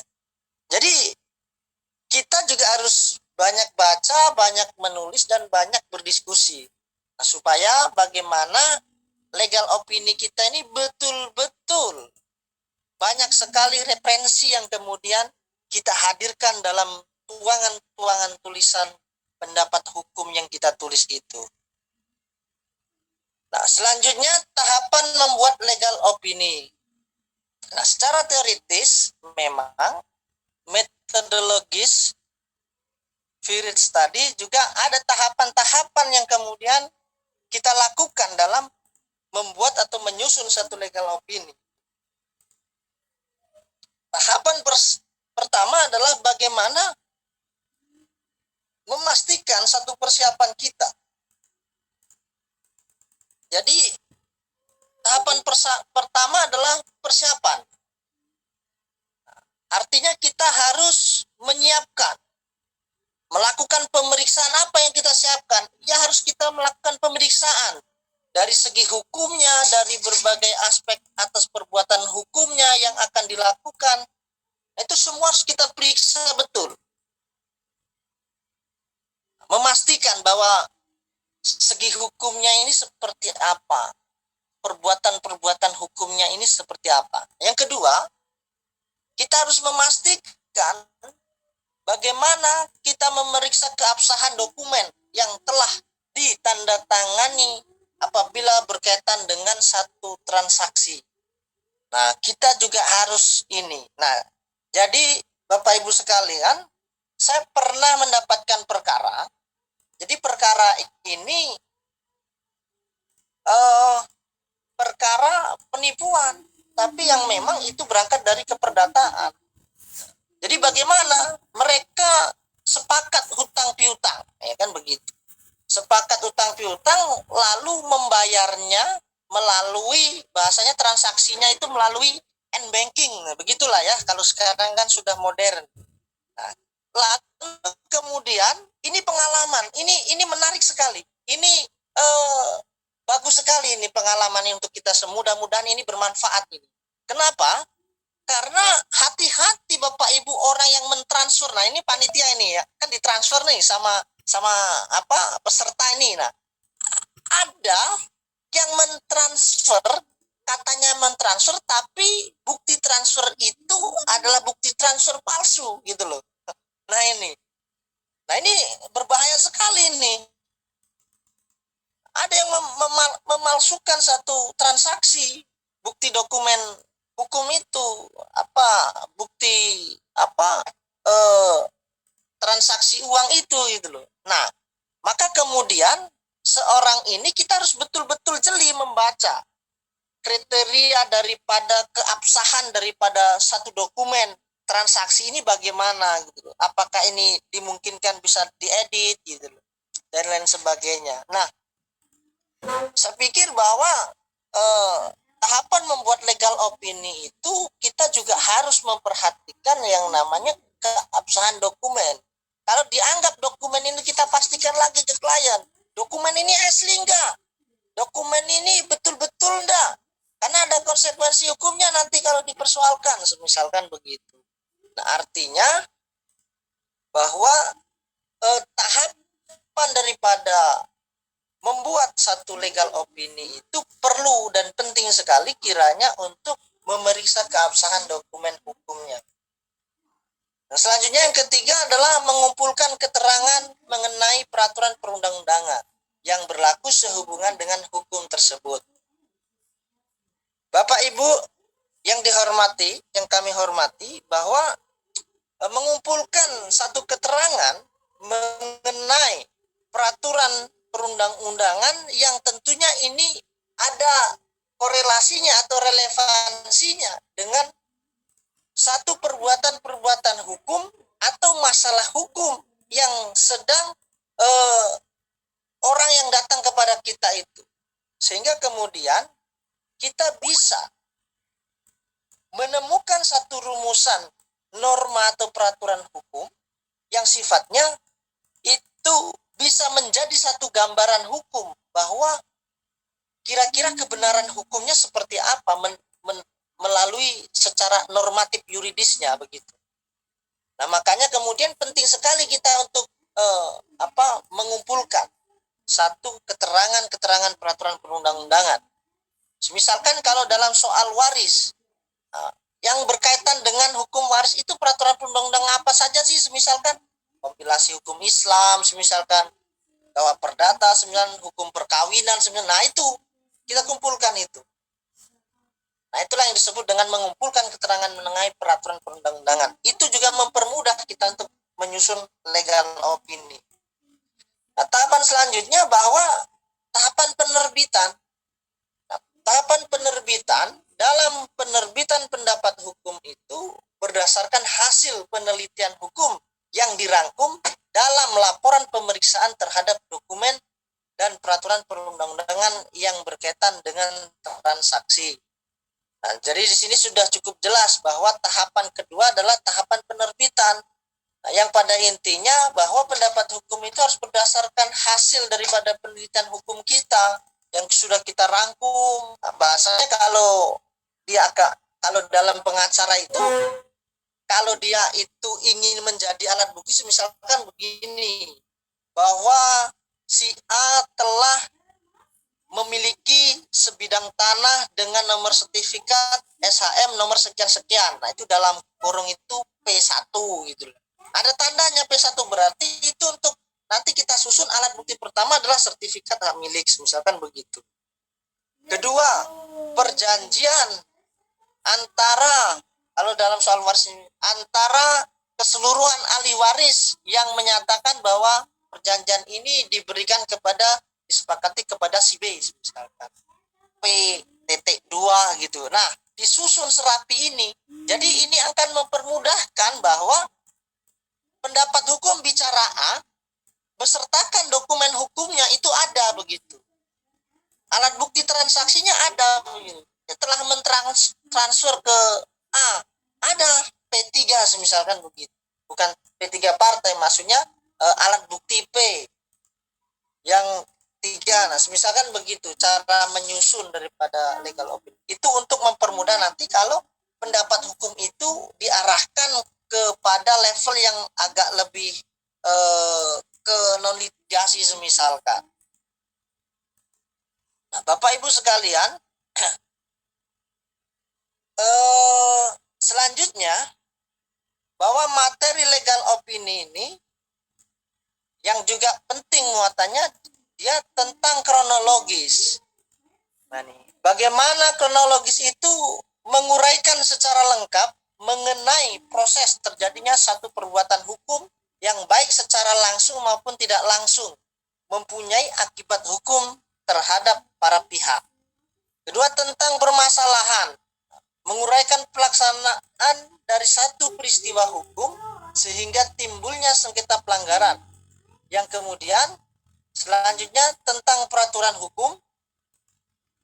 Jadi kita juga harus banyak baca, banyak menulis dan banyak berdiskusi. Nah, supaya bagaimana legal opini kita ini betul-betul banyak sekali referensi yang kemudian kita hadirkan dalam tuangan-tuangan tulisan pendapat hukum yang kita tulis itu. Nah, selanjutnya tahapan membuat legal opini. Nah, secara teoritis memang metodologis Field Study juga ada tahapan-tahapan yang kemudian kita lakukan dalam membuat atau menyusun satu legal opini. Tahapan pertama adalah bagaimana memastikan satu persiapan kita. Jadi tahapan pertama adalah persiapan. Artinya kita harus menyiapkan, melakukan pemeriksaan. Apa yang kita siapkan? Ya harus kita melakukan pemeriksaan dari segi hukumnya, dari berbagai aspek atas perbuatan hukumnya yang akan dilakukan. Itu semua harus kita periksa betul. Memastikan bahwa segi hukumnya ini seperti apa, perbuatan-perbuatan hukumnya ini seperti apa. Yang kedua, kita harus memastikan bagaimana kita memeriksa keabsahan dokumen yang telah ditandatangani apabila berkaitan dengan satu transaksi. Nah, kita juga harus ini. Nah, jadi Bapak Ibu sekalian, saya pernah mendapatkan perkara. Jadi perkara ini perkara penipuan, tapi yang memang itu berangkat dari keperdataan. Jadi bagaimana mereka sepakat hutang piutang, ya kan begitu. Sepakat hutang piutang lalu membayarnya melalui, bahasanya transaksinya itu melalui n-banking. Nah, begitulah ya, kalau sekarang kan sudah modern. Nah, lalu kemudian ini pengalaman, ini menarik sekali. Ini bagus sekali ini pengalaman ini untuk kita semua. Mudah-mudahan ini bermanfaat ini. Kenapa? Karena hati-hati Bapak Ibu orang yang mentransfer. Nah, ini panitia ini ya, kan ditransfer nih sama peserta ini. Nah, ada yang mentransfer, katanya mentransfer, tapi bukti transfer itu adalah bukti transfer palsu gitu loh. Nah, ini. Nah, ini berbahaya sekali nih. Ada yang memalsukan satu transaksi, bukti dokumen hukum itu, bukti transaksi uang itu gitu loh. Nah, maka kemudian seorang ini kita harus betul-betul jeli membaca kriteria daripada keabsahan daripada satu dokumen transaksi ini bagaimana gitu loh. Apakah ini dimungkinkan bisa diedit gitu loh, dan lain sebagainya. Nah, saya pikir bahwa tahapan membuat legal opini itu kita juga harus memperhatikan yang namanya keabsahan dokumen. Kalau dianggap dokumen ini, kita pastikan lagi ke klien, dokumen ini asli enggak? Dokumen ini betul-betul enggak? Karena ada konsekuensi hukumnya nanti kalau dipersoalkan, misalkan begitu. Nah, artinya bahwa tahapan daripada membuat satu legal opini itu perlu dan penting sekali kiranya untuk memeriksa keabsahan dokumen hukumnya. Nah, selanjutnya yang ketiga adalah mengumpulkan keterangan mengenai peraturan perundang-undangan yang berlaku sehubungan dengan hukum tersebut. Bapak Ibu yang dihormati, yang kami hormati, bahwa mengumpulkan satu keterangan mengenai peraturan perundang-undangan yang tentunya ini ada korelasinya atau relevansinya dengan satu perbuatan-perbuatan hukum atau masalah hukum yang sedang orang yang datang kepada kita itu. Sehingga kemudian kita bisa menemukan satu rumusan norma atau peraturan hukum yang sifatnya itu bisa menjadi satu gambaran hukum bahwa kira-kira kebenaran hukumnya seperti apa melalui secara normatif yuridisnya begitu. Nah, makanya kemudian penting sekali kita untuk mengumpulkan satu keterangan-keterangan peraturan perundang-undangan. Misalkan kalau dalam soal waris, yang berkaitan dengan hukum waris itu peraturan perundang-undangan apa saja sih? Misalkan kompilasi hukum Islam, misalkan bahwa perdata, hukum perkawinan, nah itu kita kumpulkan itu. Nah, itulah yang disebut dengan mengumpulkan keterangan mengenai peraturan perundang-undangan. Itu juga mempermudah kita untuk menyusun legal opini. Nah, tahapan selanjutnya bahwa tahapan penerbitan. Nah, tahapan penerbitan dalam penerbitan pendapat hukum itu berdasarkan hasil penelitian hukum yang dirangkum dalam laporan pemeriksaan terhadap dokumen dan peraturan perundang-undangan yang berkaitan dengan transaksi. Nah, jadi di sini sudah cukup jelas bahwa tahapan kedua adalah tahapan penerbitan. Nah, yang pada intinya bahwa pendapat hukum itu harus berdasarkan hasil daripada penelitian hukum kita yang sudah kita rangkum. Nah, bahasanya kalau dalam pengacara itu, kalau dia itu ingin menjadi alat bukti, misalkan begini, bahwa si A telah memiliki sebidang tanah dengan nomor sertifikat SHM nomor sekian-sekian. Nah, itu dalam kurung itu P1 gitu. Ada tandanya P1, berarti itu untuk nanti kita susun alat bukti pertama adalah sertifikat hak milik, misalkan begitu. Kedua, perjanjian antara, kalau dalam soal waris, antara keseluruhan ahli waris yang menyatakan bahwa perjanjian ini disepakati kepada si B, misalkan P.2 gitu. Nah, disusun serapi ini, jadi ini akan mempermudahkan bahwa pendapat hukum bicara A besertakan dokumen hukumnya itu ada begitu. Alat bukti transaksinya ada begitu. Setelah mentransfer ke A, ada P3 misalkan begitu. Bukan P3 partai, maksudnya alat bukti P yang 3. Nah, misalkan begitu cara menyusun daripada legal opinion. Itu untuk mempermudah nanti kalau pendapat hukum itu diarahkan kepada level yang agak lebih ke non litigasi misalkan. Nah, Bapak Ibu sekalian, selanjutnya bahwa materi legal opini ini yang juga penting muatannya, dia tentang kronologis. Nah, nih, bagaimana kronologis itu menguraikan secara lengkap mengenai proses terjadinya satu perbuatan hukum yang baik secara langsung maupun tidak langsung mempunyai akibat hukum terhadap para pihak. Kedua, tentang permasalahan, menguraikan pelaksanaan dari satu peristiwa hukum sehingga timbulnya sengketa pelanggaran. Yang kemudian selanjutnya tentang peraturan hukum,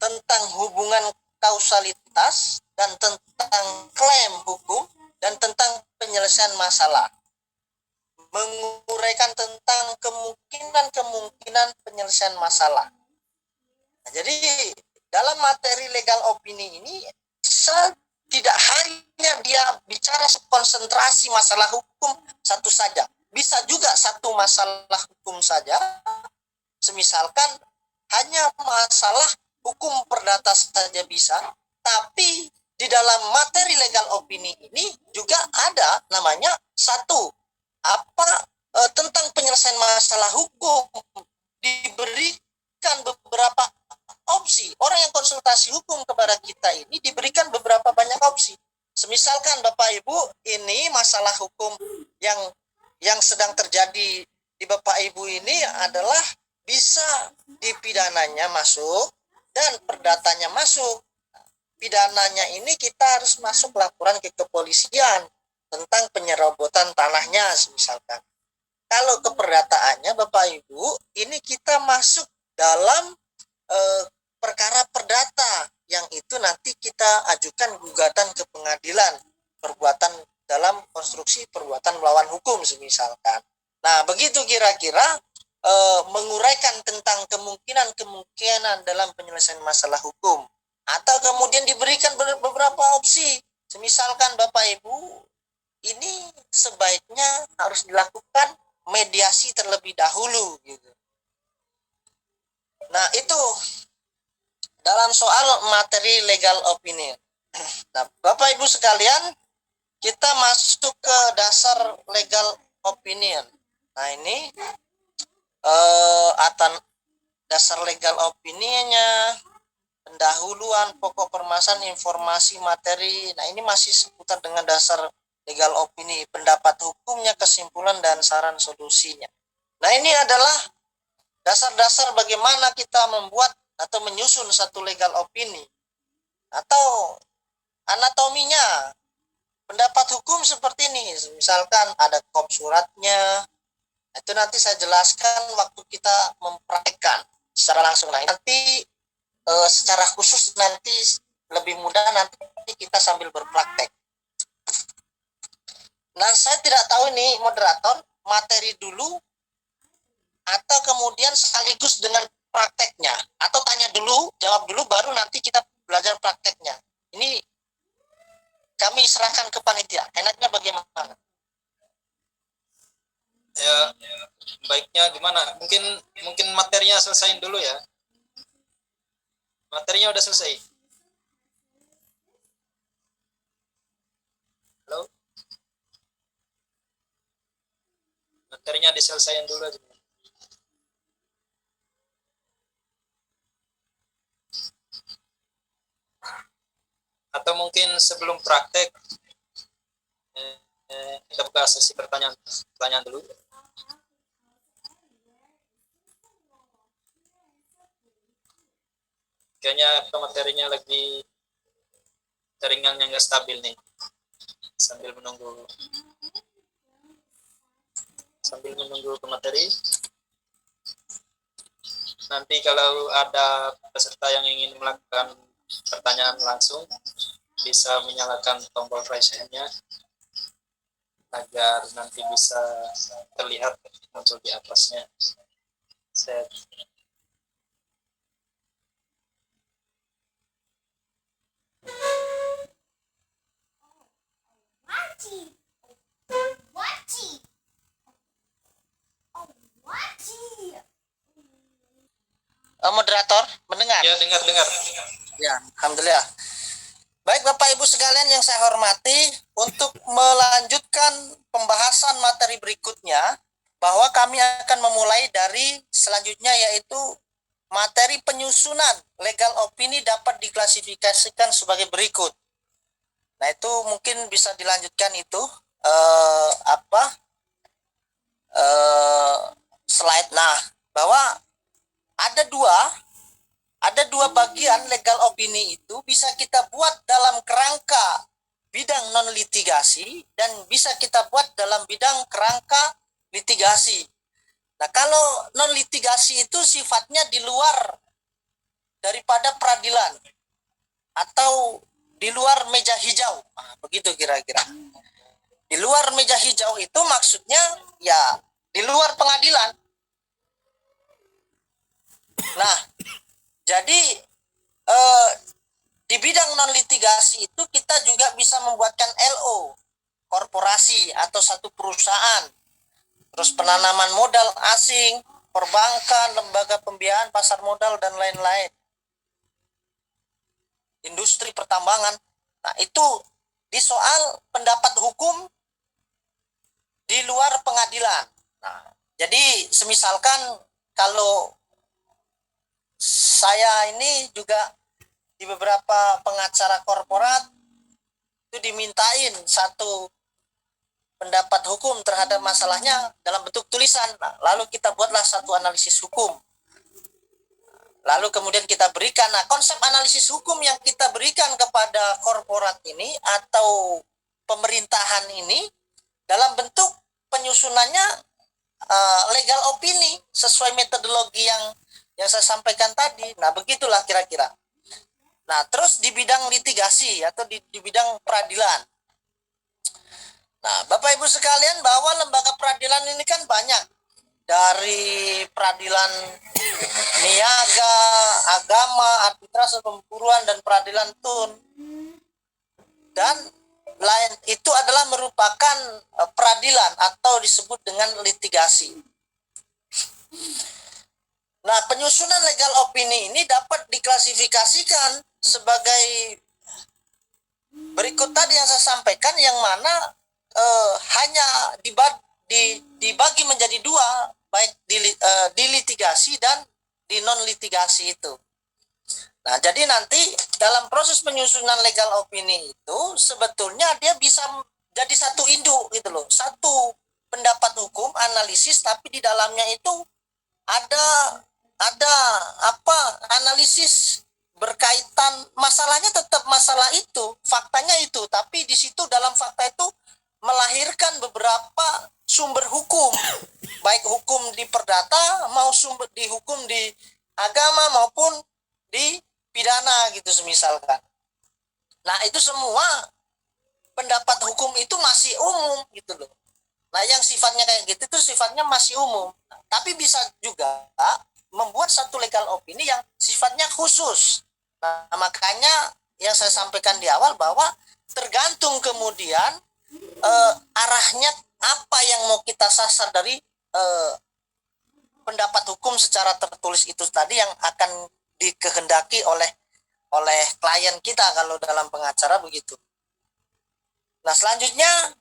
tentang hubungan kausalitas, dan tentang klaim hukum, dan tentang penyelesaian masalah. Menguraikan tentang kemungkinan penyelesaian masalah. Nah, jadi dalam materi legal opini ini tidak hanya dia bicara konsentrasi masalah hukum satu saja. Bisa juga satu masalah hukum saja. Semisalkan hanya masalah hukum perdata saja bisa, tapi di dalam materi legal opini ini juga ada namanya satu tentang penyelesaian masalah hukum, diberikan beberapa opsi. Orang yang konsultasi hukum kepada kita ini diberikan beberapa banyak opsi. Semisalkan Bapak Ibu, ini masalah hukum yang sedang terjadi di Bapak Ibu ini adalah bisa dipidananya masuk dan perdatanya masuk. Pidananya ini kita harus masuk laporan ke kepolisian tentang penyerobotan tanahnya misalkan. Kalau keperdataannya Bapak Ibu, ini kita masuk dalam perkara perdata yang itu nanti kita ajukan gugatan ke pengadilan perbuatan dalam konstruksi perbuatan melawan hukum misalkan. Nah, begitu kira-kira menguraikan tentang kemungkinan dalam penyelesaian masalah hukum. Atau kemudian diberikan beberapa opsi. Misalkan Bapak Ibu, ini sebaiknya harus dilakukan mediasi terlebih dahulu gitu. Nah, itu dalam soal materi legal opinion. Nah, Bapak Ibu sekalian, kita masuk ke dasar legal opinion. Nah, ini dasar legal opinionnya, pendahuluan, pokok permasalahan, informasi, materi. Nah, ini masih seputar dengan dasar legal opini, pendapat hukumnya, kesimpulan, dan saran solusinya. Nah, ini adalah dasar-dasar bagaimana kita membuat atau menyusun satu legal opini. Atau anatominya, pendapat hukum seperti ini. Misalkan ada kop suratnya, itu nanti saya jelaskan waktu kita mempraktekkan secara langsung. Nah, nanti secara khusus nanti lebih mudah nanti kita sambil berpraktek. Nah, saya tidak tahu nih moderator, materi dulu atau kemudian sekaligus dengan prakteknya, atau tanya dulu, jawab dulu, baru nanti kita belajar prakteknya. Ini kami serahkan ke panitia. Enaknya bagaimana? Ya, baiknya gimana? Mungkin materinya selesaiin dulu ya. Materinya udah selesai. Halo? Materinya diselesaikan dulu aja. Atau mungkin sebelum praktek kita buka sesi pertanyaan dulu. Kayaknya materinya lagi jaringannya nggak stabil nih. Sambil menunggu ke materi. Nanti kalau ada peserta yang ingin melakukan pertanyaan langsung, bisa menyalakan tombol raise hand-nya agar nanti bisa terlihat muncul di atasnya. Set. Moderator, mendengar? Ya, dengar. Ya, alhamdulillah. Baik Bapak Ibu sekalian yang saya hormati, untuk melanjutkan pembahasan materi berikutnya, bahwa kami akan memulai dari selanjutnya, yaitu materi penyusunan legal opini dapat diklasifikasikan sebagai berikut. Nah, itu mungkin bisa dilanjutkan itu slide. Nah, bahwa ada dua bagian legal opini itu bisa kita buat dalam kerangka bidang non litigasi dan bisa kita buat dalam bidang kerangka litigasi. Nah, kalau non litigasi itu sifatnya di luar daripada peradilan atau di luar meja hijau. Nah, begitu kira-kira. Di luar meja hijau itu maksudnya ya di luar pengadilan. Nah, jadi di bidang non litigasi itu kita juga bisa membuatkan LO, korporasi atau satu perusahaan, terus penanaman modal asing, perbankan, lembaga pembiayaan, pasar modal, dan lain-lain, industri pertambangan. Nah, itu di soal pendapat hukum di luar pengadilan. Nah, jadi semisalkan kalau saya ini juga di beberapa pengacara korporat itu dimintain satu pendapat hukum terhadap masalahnya dalam bentuk tulisan. Nah, lalu kita buatlah satu analisis hukum. Lalu kemudian kita berikan, nah konsep analisis hukum yang kita berikan kepada korporat ini atau pemerintahan ini dalam bentuk penyusunannya legal opini sesuai metodologi yang saya sampaikan tadi. Nah, begitulah kira-kira. Nah, terus di bidang litigasi atau di bidang peradilan. Nah, Bapak Ibu sekalian, bahwa lembaga peradilan ini kan banyak. Dari peradilan niaga, agama, arbitrase, pemburuan, dan peradilan tun. Dan lain itu adalah merupakan peradilan atau disebut dengan litigasi. Nah, penyusunan legal opini ini dapat diklasifikasikan sebagai berikut tadi yang saya sampaikan, yang mana hanya dibagi menjadi dua, baik di litigasi dan di non litigasi itu. Nah, jadi nanti dalam proses penyusunan legal opini itu sebetulnya dia bisa jadi satu induk gitu loh, satu pendapat hukum analisis, tapi di dalamnya itu ada analisis berkaitan, masalahnya tetap masalah itu, faktanya itu, tapi di situ dalam fakta itu melahirkan beberapa sumber hukum, baik hukum di perdata mau sumber di hukum di agama maupun di pidana gitu semisalkan. Nah, itu semua pendapat hukum itu masih umum gitu loh. Nah, yang sifatnya kayak gitu itu sifatnya masih umum. Nah, tapi bisa juga membuat satu legal opini yang sifatnya khusus. Nah, makanya yang saya sampaikan di awal bahwa tergantung kemudian arahnya apa yang mau kita sasar dari pendapat hukum secara tertulis itu tadi yang akan dikehendaki oleh klien kita kalau dalam pengacara begitu. Nah, selanjutnya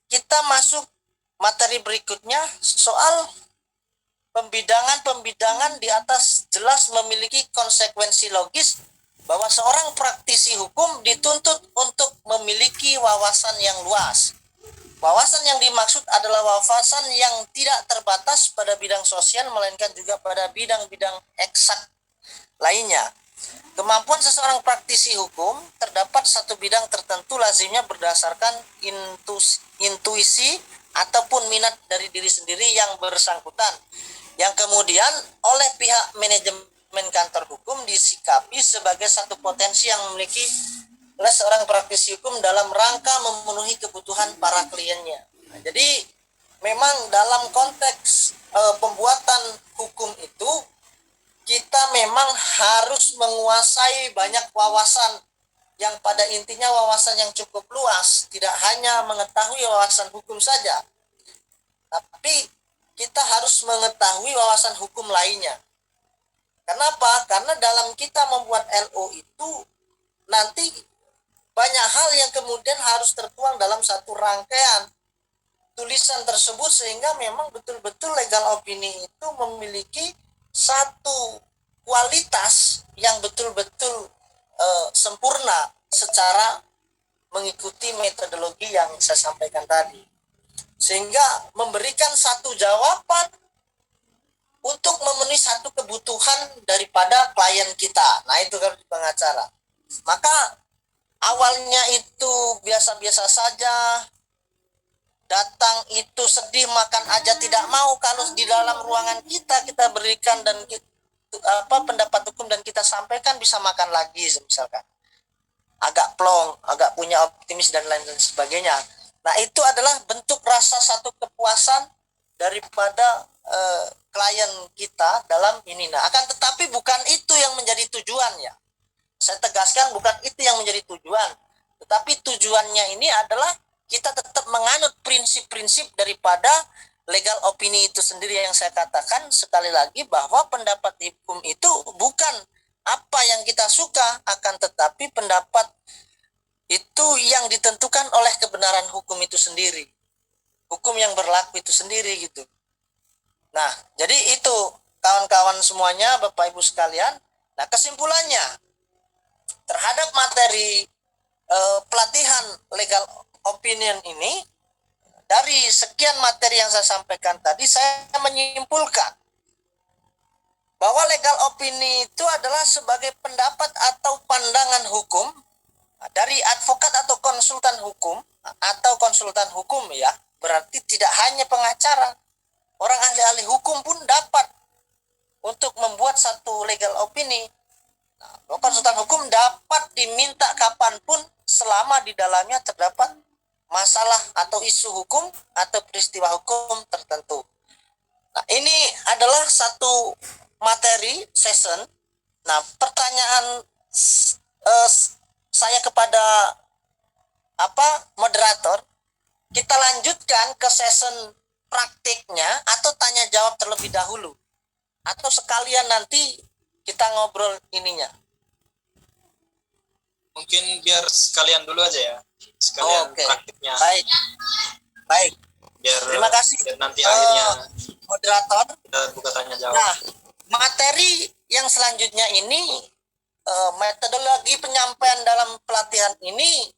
kita masuk materi berikutnya soal pembidangan di atas jelas memiliki konsekuensi logis bahwa seorang praktisi hukum dituntut untuk memiliki wawasan yang luas. Wawasan yang dimaksud adalah wawasan yang tidak terbatas pada bidang sosial, melainkan juga pada bidang-bidang eksak lainnya. Kemampuan seseorang praktisi hukum terdapat satu bidang tertentu lazimnya berdasarkan intuisi ataupun minat dari diri sendiri yang bersangkutan, yang kemudian oleh pihak manajemen kantor hukum disikapi sebagai satu potensi yang memiliki oleh seorang praktisi hukum dalam rangka memenuhi kebutuhan para kliennya. Nah, jadi memang dalam konteks pembuatan hukum itu kita memang harus menguasai banyak wawasan yang pada intinya wawasan yang cukup luas, tidak hanya mengetahui wawasan hukum saja, tapi kita harus mengetahui wawasan hukum lainnya. Kenapa? Karena dalam kita membuat LO itu nanti banyak hal yang kemudian harus tertuang dalam satu rangkaian tulisan tersebut sehingga memang betul-betul legal opini itu memiliki satu kualitas yang betul-betul sempurna secara mengikuti metodologi yang saya sampaikan tadi, sehingga memberikan satu jawaban untuk memenuhi satu kebutuhan daripada klien kita. Nah, itu kan pengacara. Maka awalnya itu biasa-biasa saja, datang itu sedih, makan aja tidak mau kalau di dalam ruangan kita berikan dan pendapat hukum dan kita sampaikan, bisa makan lagi misalkan. Agak plong, agak punya optimis dan lain sebagainya. Nah, itu adalah bentuk rasa satu kepuasan daripada klien kita dalam ini. Nah, akan tetapi bukan itu yang menjadi tujuan ya. Saya tegaskan bukan itu yang menjadi tujuan. Tetapi tujuannya ini adalah kita tetap menganut prinsip-prinsip daripada legal opini itu sendiri, yang saya katakan sekali lagi bahwa pendapat hukum itu bukan apa yang kita suka, akan tetapi pendapat itu yang ditentukan oleh kebenaran hukum itu sendiri, hukum yang berlaku itu sendiri gitu. Nah, jadi itu kawan-kawan semuanya, Bapak Ibu sekalian. Nah, kesimpulannya terhadap materi pelatihan legal opinion ini, dari sekian materi yang saya sampaikan tadi, saya menyimpulkan bahwa legal opini itu adalah sebagai pendapat atau pandangan hukum dari advokat atau konsultan hukum ya, berarti tidak hanya pengacara, orang ahli-ahli hukum pun dapat untuk membuat satu legal opini. Nah, konsultan hukum dapat diminta kapanpun selama di dalamnya terdapat masalah atau isu hukum atau peristiwa hukum tertentu. Nah, ini adalah satu materi session. Nah, pertanyaan saya kepada moderator, kita lanjutkan ke session praktiknya atau tanya jawab terlebih dahulu, atau sekalian nanti kita ngobrol ininya. Mungkin biar sekalian dulu aja ya, sekalian praktiknya. Baik. Biar, terima kasih. Biar nanti akhirnya moderator kita buka tanya jawab. Nah, materi yang selanjutnya ini, metodologi penyampaian dalam pelatihan ini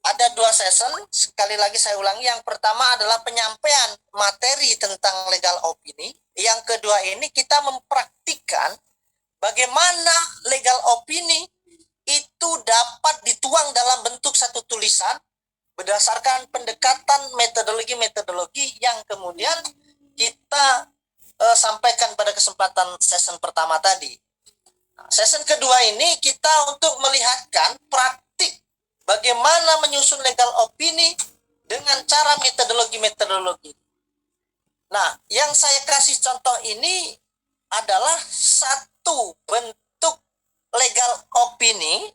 ada 2 session. Sekali lagi saya ulangi, yang pertama adalah penyampaian materi tentang legal opini. Yang kedua ini kita mempraktikkan bagaimana legal opini itu dapat dituang dalam bentuk satu tulisan berdasarkan pendekatan metodologi-metodologi yang kemudian kita sampaikan pada kesempatan session pertama tadi. Nah, session kedua ini kita untuk melihatkan praktik bagaimana menyusun legal opini dengan cara metodologi-metodologi. Nah, yang saya kasih contoh ini adalah satu bentuk legal opini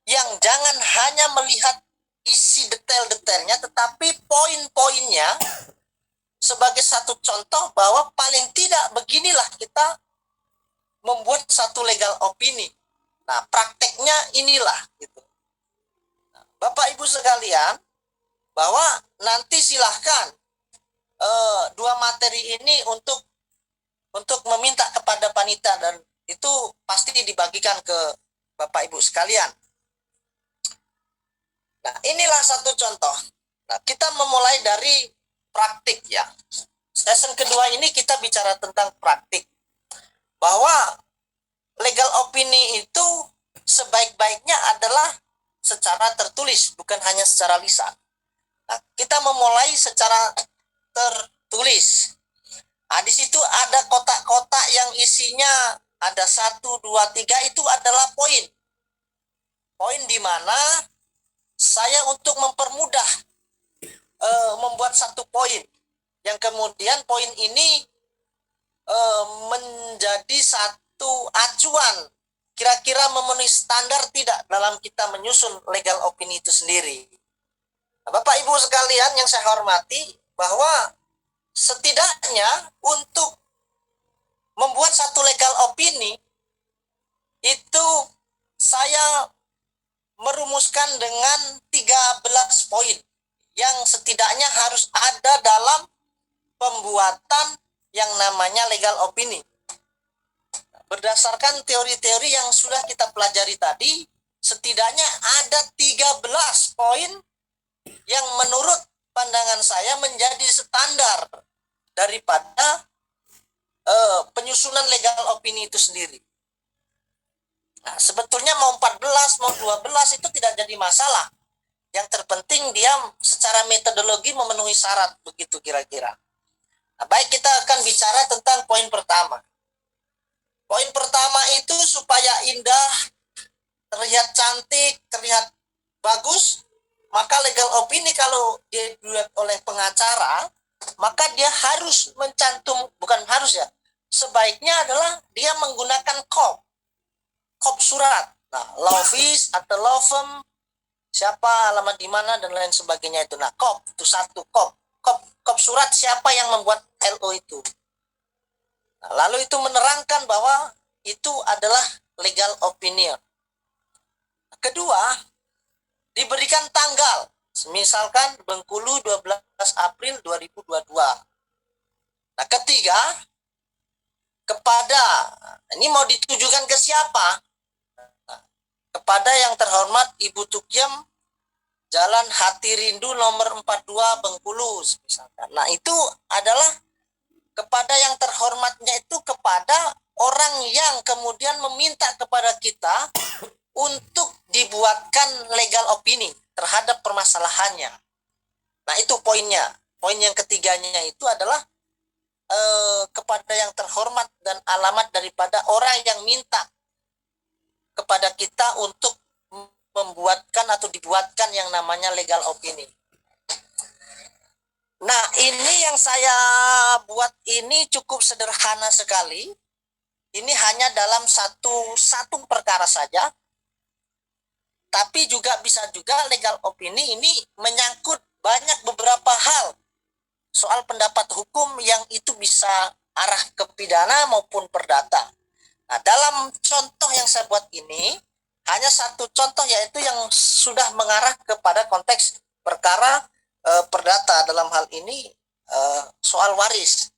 yang jangan hanya melihat isi detail-detailnya, tetapi poin-poinnya sebagai satu contoh bahwa paling tidak beginilah kita membuat satu legal opini. Nah, prakteknya inilah gitu. Nah, Bapak Ibu sekalian, bahwa nanti silahkan 2 materi ini untuk meminta kepada panitia, dan itu pasti dibagikan ke Bapak Ibu sekalian. Nah, inilah satu contoh. Nah, kita memulai dari praktik ya. Session kedua ini kita bicara tentang praktik. Bahwa legal opini itu sebaik-baiknya adalah secara tertulis, bukan hanya secara lisan. Nah, kita memulai secara tertulis. Nah, di situ ada kotak-kotak yang isinya ada 1, 2, 3, itu adalah poin. Poin di mana saya untuk mempermudah membuat satu poin, yang kemudian poin ini menjadi satu acuan kira-kira memenuhi standar tidak dalam kita menyusun legal opini itu sendiri. Nah, Bapak Ibu sekalian yang saya hormati, bahwa setidaknya untuk membuat satu legal opini itu saya merumuskan dengan 13 poin. yang setidaknya harus ada dalam pembuatan yang namanya legal opini. Berdasarkan teori-teori yang sudah kita pelajari tadi, setidaknya ada 13 poin yang menurut pandangan saya menjadi standar daripada penyusunan legal opini itu sendiri. Nah, sebetulnya mau 14, mau 12 itu tidak jadi masalah. Yang terpenting dia secara metodologi memenuhi syarat, begitu kira-kira. Nah, baik, kita akan bicara tentang poin pertama. Poin pertama itu supaya indah, terlihat cantik, terlihat bagus, maka legal opini kalau dibuat oleh pengacara, maka dia harus mencantum, bukan harus ya, sebaiknya adalah dia menggunakan kop surat. Nah, law office atau law firm, siapa, alamat di mana, dan lain sebagainya itu. Nah, kop itu satu, kop surat siapa yang membuat LO itu. Nah, lalu itu menerangkan bahwa itu adalah legal opinion. Kedua, diberikan tanggal. Misalkan Bengkulu 12 April 2022. Nah, ketiga, kepada, ini mau ditujukan ke siapa? Nah, kepada yang terhormat Ibu Tukiem, Jalan Hati Rindu nomor 42 Bengkulu misalkan. Nah, itu adalah kepada yang terhormatnya itu kepada orang yang kemudian meminta kepada kita untuk dibuatkan legal opini terhadap permasalahannya. Nah, itu poinnya. Poin yang ketiganya itu adalah kepada yang terhormat dan alamat daripada orang yang minta kepada kita untuk membuatkan atau dibuatkan yang namanya legal opini. Nah, ini yang saya buat ini cukup sederhana sekali. Ini hanya dalam satu perkara saja. Tapi juga bisa juga legal opini ini menyangkut banyak beberapa hal soal pendapat hukum yang itu bisa arah ke pidana maupun perdata. Nah, dalam contoh yang saya buat ini, hanya satu contoh yaitu yang sudah mengarah kepada konteks perkara perdata, dalam hal ini soal waris.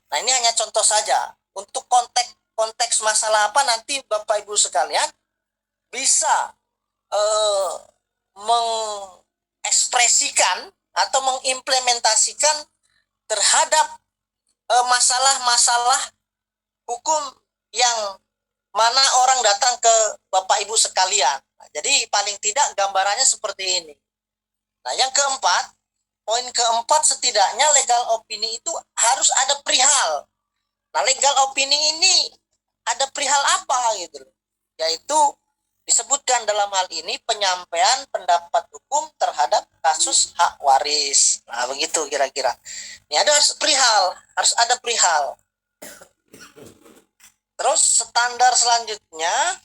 Nah, ini hanya contoh saja. Untuk konteks masalah apa nanti Bapak Ibu sekalian bisa mengekspresikan atau mengimplementasikan terhadap masalah-masalah hukum yang mana orang datang ke Bapak Ibu sekalian. Nah, jadi paling tidak gambarannya seperti ini. Nah, yang keempat, poin keempat, setidaknya legal opini itu harus ada perihal. Nah, legal opini ini ada perihal apa gitu, yaitu disebutkan dalam hal ini penyampaian pendapat hukum terhadap kasus hak waris. Nah, begitu kira-kira. Ini ada perihal, harus ada perihal. Terus standar selanjutnya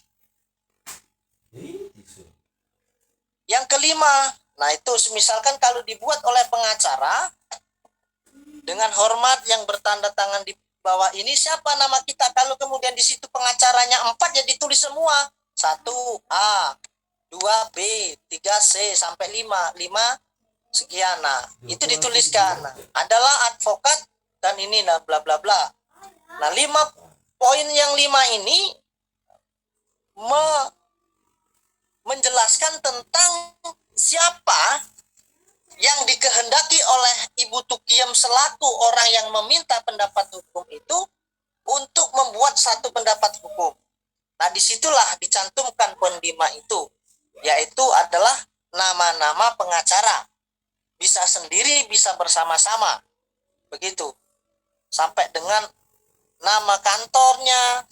yang kelima. Nah, itu misalkan kalau dibuat oleh pengacara dengan hormat yang bertanda tangan di bawah ini, siapa nama kita? Kalau kemudian di situ pengacaranya 4 ya ditulis semua. 1A, 2B, 3C sampai 5 sekian. Nah, itu dituliskan. Nah, adalah advokat dan ini nah bla bla bla. Nah, 5 poin yang 5 ini menjelaskan tentang siapa yang dikehendaki oleh Ibu Tukiem selaku orang yang meminta pendapat hukum itu untuk membuat satu pendapat hukum. Nah, disitulah dicantumkan poin 5 itu, yaitu adalah nama-nama pengacara. Bisa sendiri, bisa bersama-sama. Begitu. Sampai dengan nama kantornya,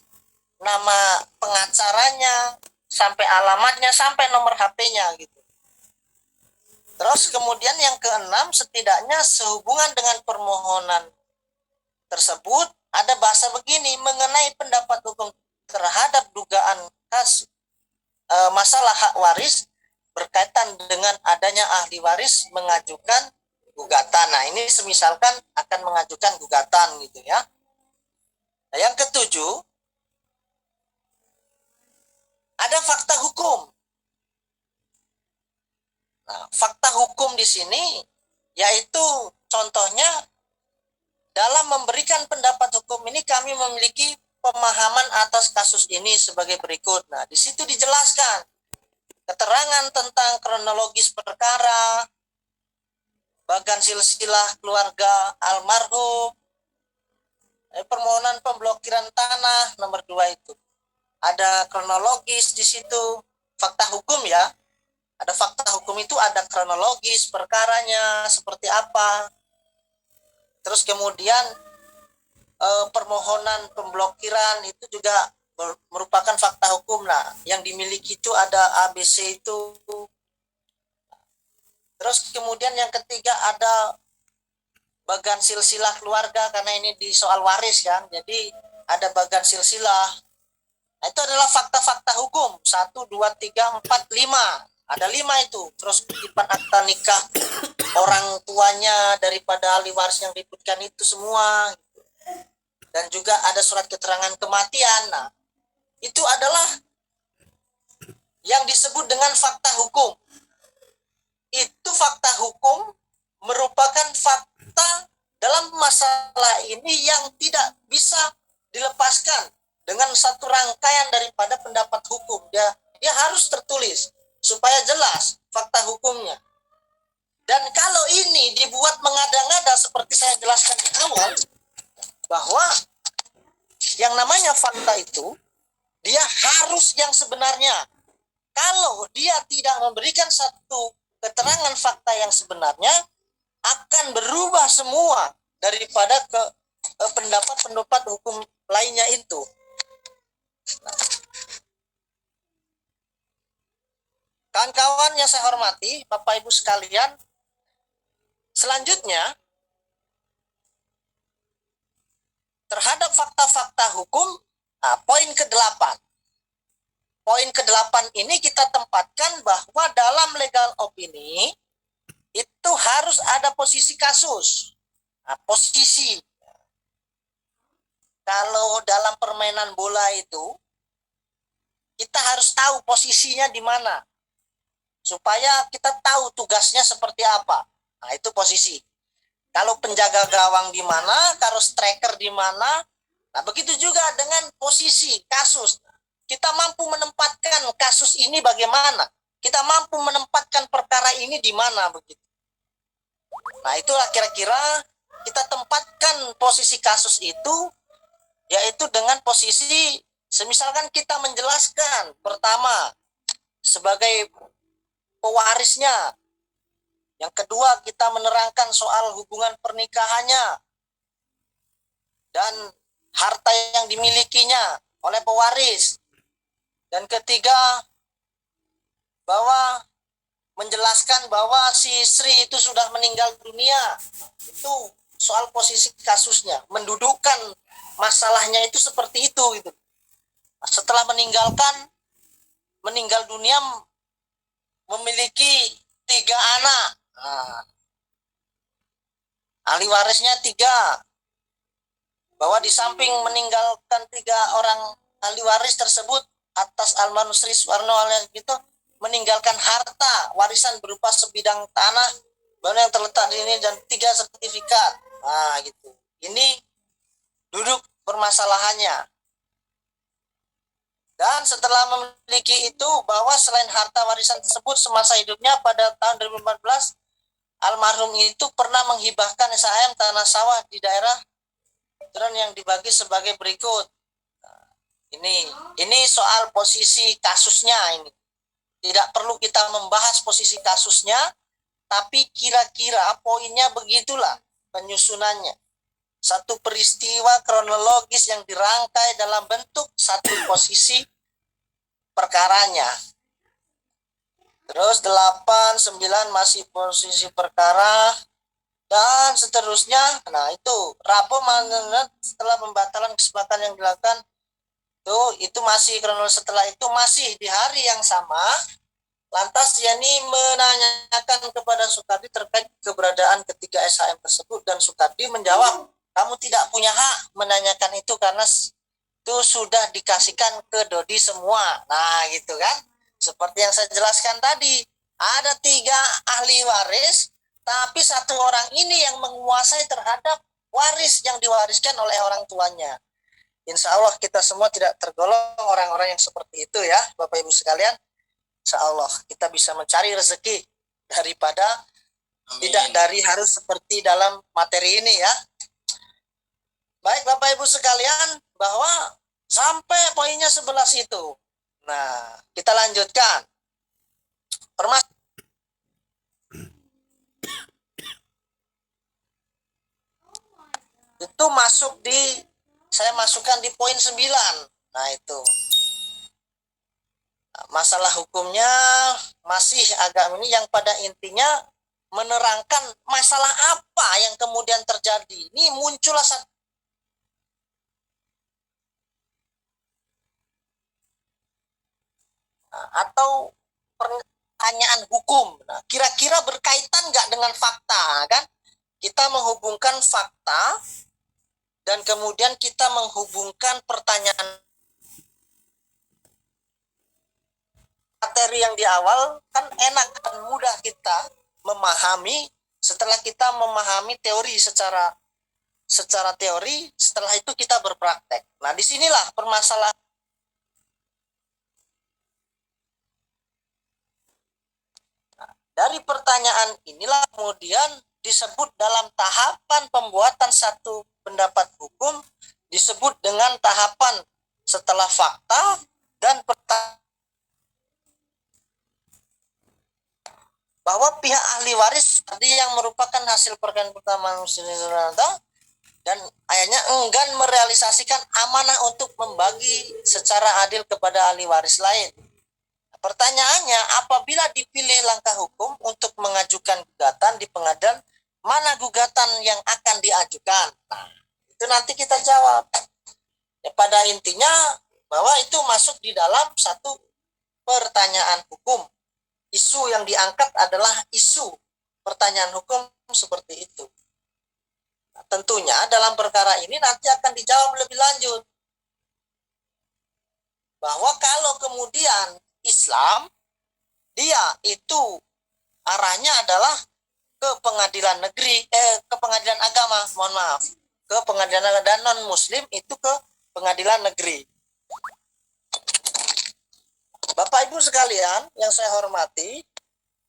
nama pengacaranya, sampai alamatnya, sampai nomor HP-nya gitu. Terus kemudian yang keenam, setidaknya sehubungan dengan permohonan tersebut ada bahasa begini mengenai pendapat hukum terhadap dugaan masalah hak waris berkaitan dengan adanya ahli waris mengajukan gugatan. Nah, ini semisalkan akan mengajukan gugatan gitu ya. Nah, yang ketujuh, ada fakta hukum. Nah, fakta hukum di sini yaitu contohnya dalam memberikan pendapat hukum ini kami memiliki pemahaman atas kasus ini sebagai berikut. Nah, di situ dijelaskan keterangan tentang kronologis perkara, bagan silsilah keluarga almarhum, permohonan pemblokiran tanah nomor 2 itu. Ada kronologis di situ, fakta hukum ya. Ada fakta hukum itu ada kronologis perkaranya seperti apa. Terus kemudian permohonan pemblokiran itu juga merupakan fakta hukum. Nah, yang dimiliki itu ada ABC itu. Terus kemudian yang ketiga ada bagan silsilah keluarga, karena ini di soal waris kan. Jadi ada bagan silsilah. Nah, itu adalah fakta-fakta hukum. 1, 2, 3, 4, 5. Ada 5 itu. Terus kutipan akta nikah orang tuanya daripada ahli waris yang ributkan itu semua. Dan juga ada surat keterangan kematian. Nah, itu adalah yang disebut dengan fakta hukum. Itu fakta hukum merupakan fakta dalam masalah ini yang tidak bisa dilepaskan dengan satu rangkaian daripada pendapat hukum. Dia harus tertulis supaya jelas fakta hukumnya. Dan kalau ini dibuat mengada-ngada seperti saya jelaskan di awal, bahwa yang namanya fakta itu dia harus yang sebenarnya. Kalau dia tidak memberikan satu keterangan fakta yang sebenarnya, akan berubah semua daripada pendapat-pendapat hukum lainnya itu. Kawan-kawan yang saya hormati, Bapak Ibu sekalian, selanjutnya terhadap fakta-fakta hukum, poin ke-8. Poin ke-8 ini kita tempatkan bahwa dalam legal opini itu harus ada posisi kasus. Nah, posisi. Kalau dalam permainan bola itu, kita harus tahu posisinya di mana. Supaya kita tahu tugasnya seperti apa. Nah, itu posisi. Kalau penjaga gawang di mana, kalau striker di mana. Nah, begitu juga dengan posisi kasus. Kita mampu menempatkan kasus ini bagaimana? Kita mampu menempatkan perkara ini di mana begitu. Nah, itulah kira-kira kita tempatkan posisi kasus itu, yaitu dengan posisi, semisalkan kita menjelaskan pertama sebagai pewarisnya. Yang kedua, kita menerangkan soal hubungan pernikahannya dan harta yang dimilikinya oleh pewaris. Dan ketiga, bahwa menjelaskan bahwa si Sri itu sudah meninggal dunia. Itu soal posisi kasusnya, mendudukkan masalahnya itu seperti itu gitu. Setelah meninggal dunia, memiliki 3 anak. Nah, ahli warisnya 3. Bahwa di samping meninggalkan 3 orang ahli waris tersebut atas almarhum Sri Suwarno alias gitu, meninggalkan harta warisan berupa sebidang tanah bangunan yang terletak di ini dan 3 sertifikat. Nah, gitu. Ini duduk permasalahannya. Dan setelah memiliki itu, bahwa selain harta warisan tersebut semasa hidupnya pada tahun 2014, almarhum itu pernah menghibahkan SHM tanah sawah di daerah yang dibagi sebagai berikut. Nah, ini soal posisi kasusnya ini. Tidak perlu kita membahas posisi kasusnya, tapi kira-kira poinnya begitulah penyusunannya. Satu peristiwa kronologis yang dirangkai dalam bentuk satu posisi perkaranya. Terus 8, 9 masih posisi perkara dan seterusnya. Nah, itu Rabu setelah pembatalan kesepakatan yang dilakukan itu masih kronologis. Setelah itu masih di hari yang sama, lantas Yani menanyakan kepada Sukardi terkait keberadaan ketiga SHM tersebut, dan Sukardi menjawab, kamu tidak punya hak menanyakan itu karena itu sudah dikasihkan ke Dodi semua. Nah, gitu kan. Seperti yang saya jelaskan tadi. Ada 3 ahli waris, tapi 1 orang ini yang menguasai terhadap waris yang diwariskan oleh orang tuanya. Insya Allah kita semua tidak tergolong orang-orang yang seperti itu ya, Bapak Ibu sekalian. Insya Allah kita bisa mencari rezeki daripada tidak dari harus seperti dalam materi ini ya. Baik Bapak Ibu sekalian, bahwa sampai poinnya 11 itu. Nah, kita lanjutkan. Itu saya masukkan di poin 9. Nah, itu. Masalah hukumnya masih agak ini yang pada intinya menerangkan masalah apa yang kemudian terjadi. Ini muncullah satu atau pertanyaan hukum. Nah, kira-kira berkaitan nggak dengan fakta, kan? Kita menghubungkan fakta dan kemudian kita menghubungkan pertanyaan materi yang di awal kan enak dan mudah kita memahami setelah kita memahami teori secara teori, setelah itu kita berpraktek. Nah, disinilah permasalahan. Dari pertanyaan inilah kemudian disebut dalam tahapan pembuatan satu pendapat hukum disebut dengan tahapan setelah fakta dan bahwa pihak ahli waris tadi yang merupakan hasil perkahwinan pertama dan ayahnya enggan merealisasikan amanah untuk membagi secara adil kepada ahli waris lain. Pertanyaannya, apabila dipilih langkah hukum untuk mengajukan gugatan di pengadilan, mana gugatan yang akan diajukan? Nah, itu nanti kita jawab. Ya, pada intinya bahwa itu masuk di dalam satu pertanyaan hukum. Isu yang diangkat adalah isu pertanyaan hukum seperti itu. Nah, tentunya dalam perkara ini nanti akan dijawab lebih lanjut. Bahwa kalau kemudian Islam, dia itu arahnya adalah ke pengadilan negeri, ke pengadilan agama, mohon maaf. Ke pengadilan agama, dan non-muslim itu ke pengadilan negeri. Bapak Ibu sekalian yang saya hormati,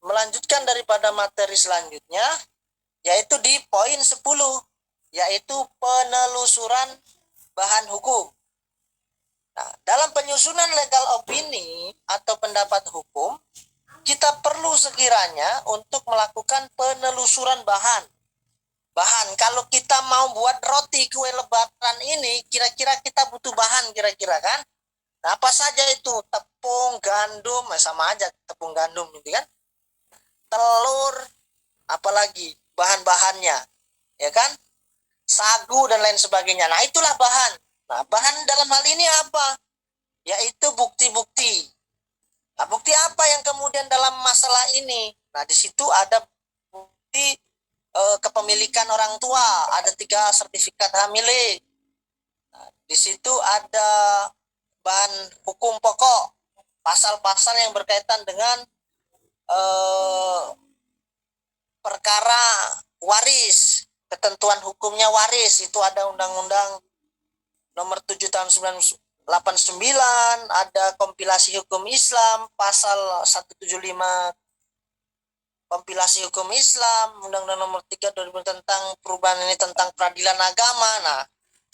melanjutkan daripada materi selanjutnya, yaitu di poin 10, yaitu penelusuran bahan hukum. Nah, dalam penyusunan legal opini atau pendapat hukum, kita perlu sekiranya untuk melakukan penelusuran bahan. Kalau kita mau buat roti kue lebaran ini, kira-kira kita butuh bahan kira-kira kan? Nah, apa saja itu? Tepung, gandum, sama aja tepung gandum gitu kan? Telur, apalagi bahan-bahannya, ya kan? Sagu dan lain sebagainya. Nah, itulah bahan. Nah, bahan dalam hal ini apa? Yaitu bukti-bukti. Nah, bukti apa yang kemudian dalam masalah ini? Nah, di situ ada bukti kepemilikan orang tua, ada 3 sertifikat hak milik. Nah, di situ ada bahan hukum pokok, pasal-pasal yang berkaitan dengan perkara waris, ketentuan hukumnya waris, itu ada Undang-Undang nomor 7 tahun 1989, ada kompilasi hukum Islam, pasal 175 kompilasi hukum Islam, Undang-Undang nomor 3 2000 tentang perubahan ini tentang peradilan agama. Nah,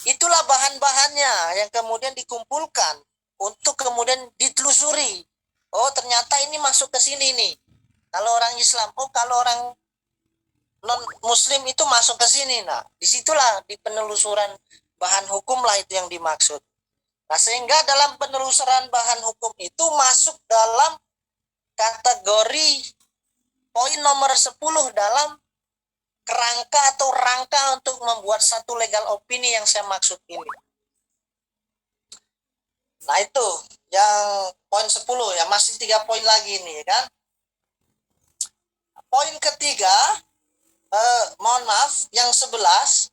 itulah bahan-bahannya yang kemudian dikumpulkan untuk kemudian ditelusuri. Oh, ternyata ini masuk ke sini nih. Kalau orang Islam, oh kalau orang non-muslim itu masuk ke sini. Nah, disitulah di penelusuran bahan hukum lah itu yang dimaksud. Nah, sehingga dalam penelusuran bahan hukum itu masuk dalam kategori poin nomor 10 dalam kerangka atau rangka untuk membuat satu legal opini yang saya maksud ini. Nah, itu yang poin 10 ya, masih 3 poin lagi nih kan. Poin ketiga, mohon maaf, yang 11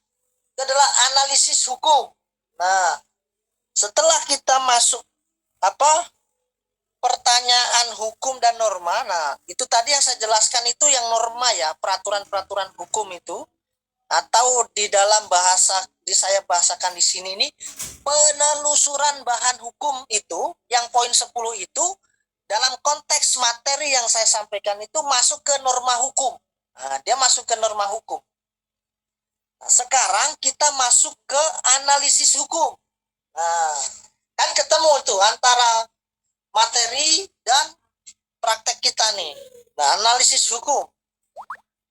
itu adalah analisis hukum. Nah, setelah kita masuk pertanyaan hukum dan norma. Nah, itu tadi yang saya jelaskan itu yang norma ya, peraturan-peraturan hukum itu, atau di dalam bahasa saya bahasakan di sini ini penelusuran bahan hukum itu yang poin 10 itu dalam konteks materi yang saya sampaikan itu masuk ke norma hukum. Nah, dia masuk ke norma hukum. Nah, sekarang kita masuk ke analisis hukum. Nah, kan ketemu tuh antara materi dan praktek kita nih. Nah, analisis hukum.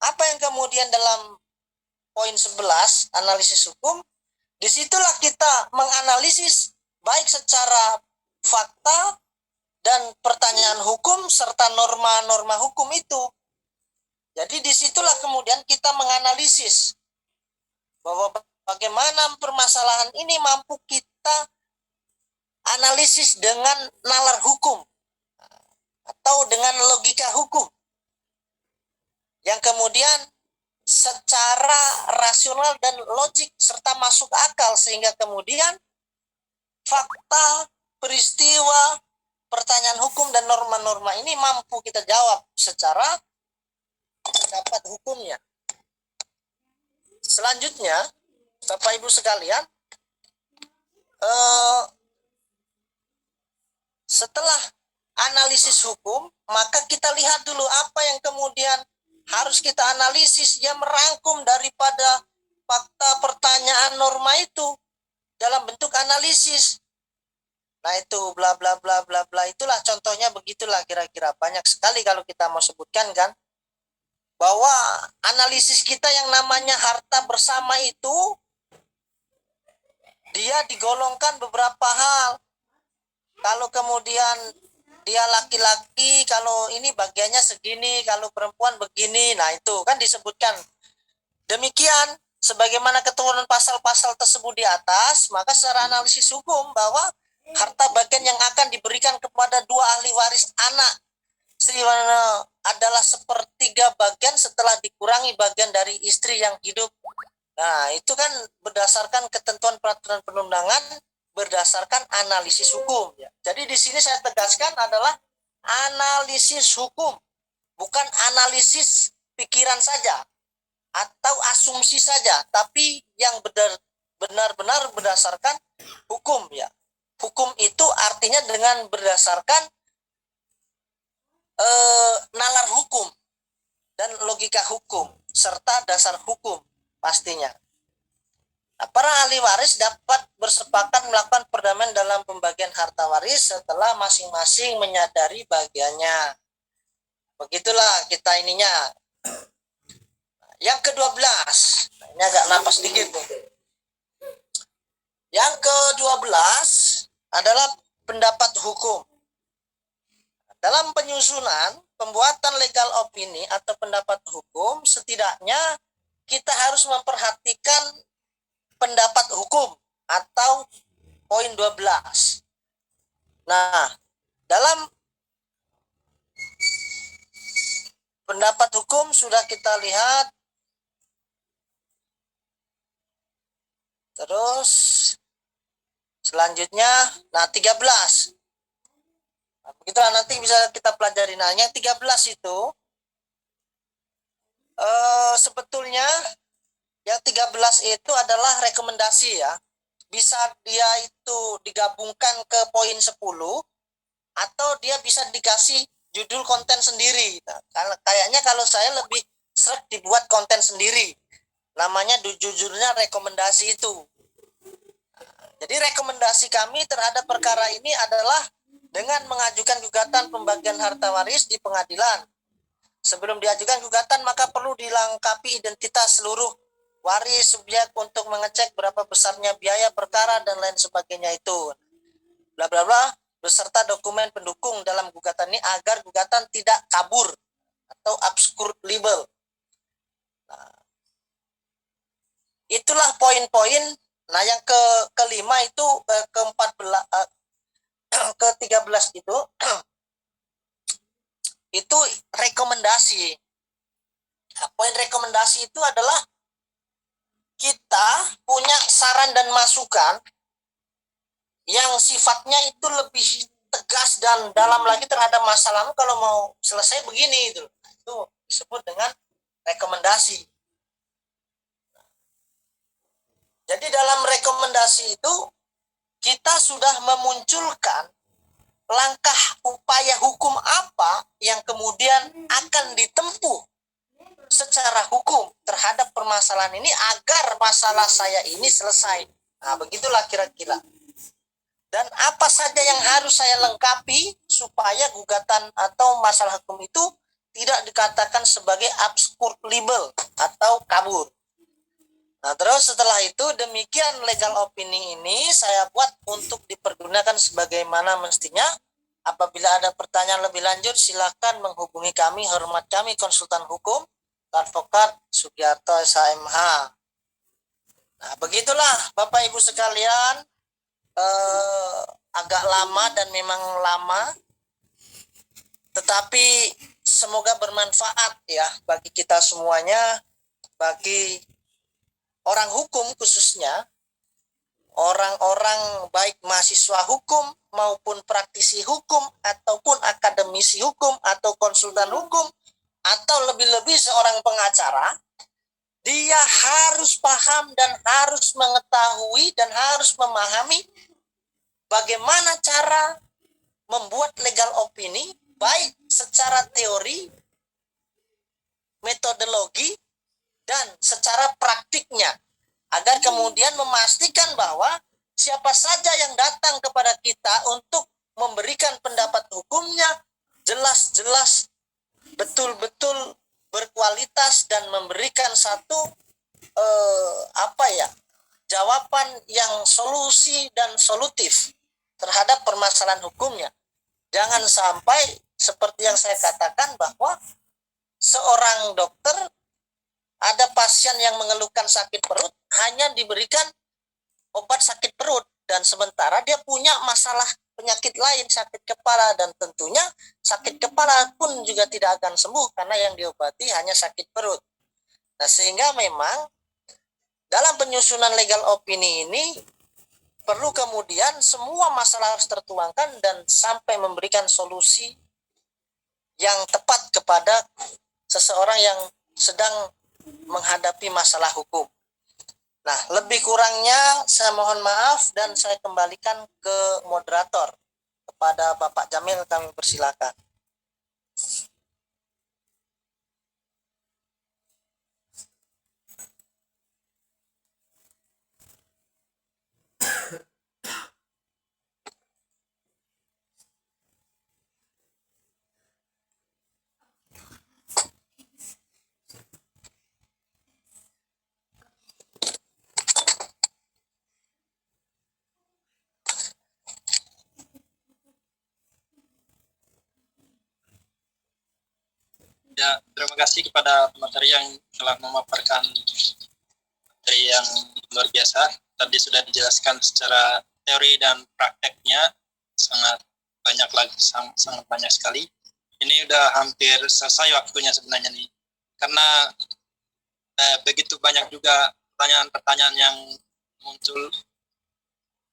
Apa yang kemudian dalam poin 11, analisis hukum, disitulah kita menganalisis baik secara fakta dan pertanyaan hukum serta norma-norma hukum itu. Jadi disitulah kemudian kita menganalisis bahwa bagaimana permasalahan ini mampu kita analisis dengan nalar hukum atau dengan logika hukum yang kemudian secara rasional dan logik serta masuk akal, sehingga kemudian fakta, peristiwa, pertanyaan hukum dan norma-norma ini mampu kita jawab secara dapat hukumnya. Selanjutnya, Bapak Ibu sekalian, setelah analisis hukum, maka kita lihat dulu apa yang kemudian harus kita analisis, yang merangkum daripada fakta, pertanyaan, norma itu dalam bentuk analisis. Nah itu bla bla bla bla bla, itulah contohnya, begitulah kira-kira. Banyak sekali kalau kita mau sebutkan kan, bahwa analisis kita yang namanya harta bersama itu dia digolongkan beberapa hal. Kalau kemudian dia laki-laki, kalau ini bagiannya segini, kalau perempuan begini. Nah itu kan disebutkan demikian sebagaimana ketentuan pasal-pasal tersebut di atas. Maka secara analisis hukum bahwa harta bagian yang akan diberikan kepada dua ahli waris anak adalah sepertiga bagian setelah dikurangi bagian dari istri yang hidup. Nah itu kan berdasarkan ketentuan peraturan perundangan, berdasarkan analisis hukum. Jadi di sini saya tegaskan adalah analisis hukum, bukan analisis pikiran saja atau asumsi saja, tapi yang benar-benar berdasarkan hukum ya. Hukum itu artinya dengan berdasarkan nalar hukum dan logika hukum serta dasar hukum pastinya. Nah, para ahli waris dapat bersepakat melakukan perdamaian dalam pembagian harta waris setelah masing-masing menyadari bagiannya. Begitulah kita ininya. Yang ke-12, ini agak napas dikit nih. Yang ke-12 adalah pendapat hukum. Dalam penyusunan pembuatan legal opini atau pendapat hukum, setidaknya kita harus memperhatikan pendapat hukum atau poin 12. Nah, dalam pendapat hukum sudah kita lihat. Terus selanjutnya, nah 13. Nah, begitulah nanti bisa kita pelajari. Nah, yang 13 itu sebetulnya yang 13 itu adalah rekomendasi ya. Bisa dia itu digabungkan ke poin 10 atau dia bisa dikasih judul konten sendiri. Nah, kayaknya kalau saya lebih seret dibuat konten sendiri. Namanya jujurnya rekomendasi itu. Jadi rekomendasi kami terhadap perkara ini adalah dengan mengajukan gugatan pembagian harta waris di pengadilan. Sebelum diajukan gugatan maka perlu dilengkapi identitas seluruh waris subjek untuk mengecek berapa besarnya biaya perkara dan lain sebagainya itu. Bla bla bla, beserta dokumen pendukung dalam gugatan ini agar gugatan tidak kabur atau obscure libel. Nah, itulah poin-poin. Nah, yang kelima itu ke-13 itu rekomendasi. Nah, poin rekomendasi itu adalah kita punya saran dan masukan yang sifatnya itu lebih tegas dan dalam lagi terhadap masalahmu, kalau mau selesai begini itu disebut dengan rekomendasi. Jadi dalam rekomendasi itu kita sudah memunculkan langkah upaya hukum apa yang kemudian akan ditempuh secara hukum terhadap permasalahan ini agar masalah saya ini selesai. Nah, begitulah kira-kira. Dan apa saja yang harus saya lengkapi supaya gugatan atau masalah hukum itu tidak dikatakan sebagai absurd libel atau kabur. Nah, terus setelah itu demikian legal opini ini saya buat untuk dipergunakan sebagaimana mestinya. Apabila ada pertanyaan lebih lanjut silakan menghubungi kami, hormat kami konsultan hukum Advokat Sugiarto SHMH. Nah, begitulah Bapak Ibu sekalian, agak lama dan memang lama, tetapi semoga bermanfaat ya bagi kita semuanya, bagi orang hukum khususnya, orang-orang baik mahasiswa hukum maupun praktisi hukum ataupun akademisi hukum atau konsultan hukum atau lebih-lebih seorang pengacara, dia harus paham dan harus mengetahui dan harus memahami bagaimana cara membuat legal opini baik secara teori, metodologi, dan secara praktiknya, agar kemudian memastikan bahwa siapa saja yang datang kepada kita untuk memberikan pendapat hukumnya jelas-jelas betul-betul berkualitas dan memberikan satu jawaban yang solusi dan solutif terhadap permasalahan hukumnya. Jangan sampai seperti yang saya katakan bahwa seorang dokter, ada pasien yang mengeluhkan sakit perut hanya diberikan obat sakit perut, dan sementara dia punya masalah penyakit lain, sakit kepala, dan tentunya sakit kepala pun juga tidak akan sembuh karena yang diobati hanya sakit perut. Nah, sehingga memang dalam penyusunan legal opini ini perlu kemudian semua masalah harus tertuangkan dan sampai memberikan solusi yang tepat kepada seseorang yang sedang menghadapi masalah hukum. Nah, lebih kurangnya saya mohon maaf dan saya kembalikan ke moderator. Kepada Bapak Jamil kami persilakan. Ya, terima kasih kepada pemateri yang telah memaparkan materi yang luar biasa. Tadi sudah dijelaskan secara teori dan prakteknya sangat banyak lagi, sangat banyak sekali. Ini udah hampir selesai waktunya sebenarnya nih, karena begitu banyak juga pertanyaan-pertanyaan yang muncul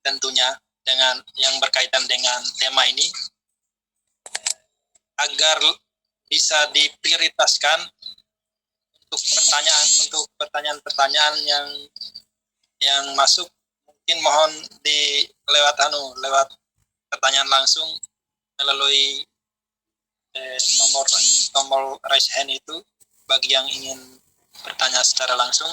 tentunya dengan yang berkaitan dengan tema ini, agar bisa diprioritaskan untuk pertanyaan-pertanyaan yang masuk. Mungkin mohon lewat pertanyaan langsung melalui tombol raise hand itu bagi yang ingin bertanya secara langsung.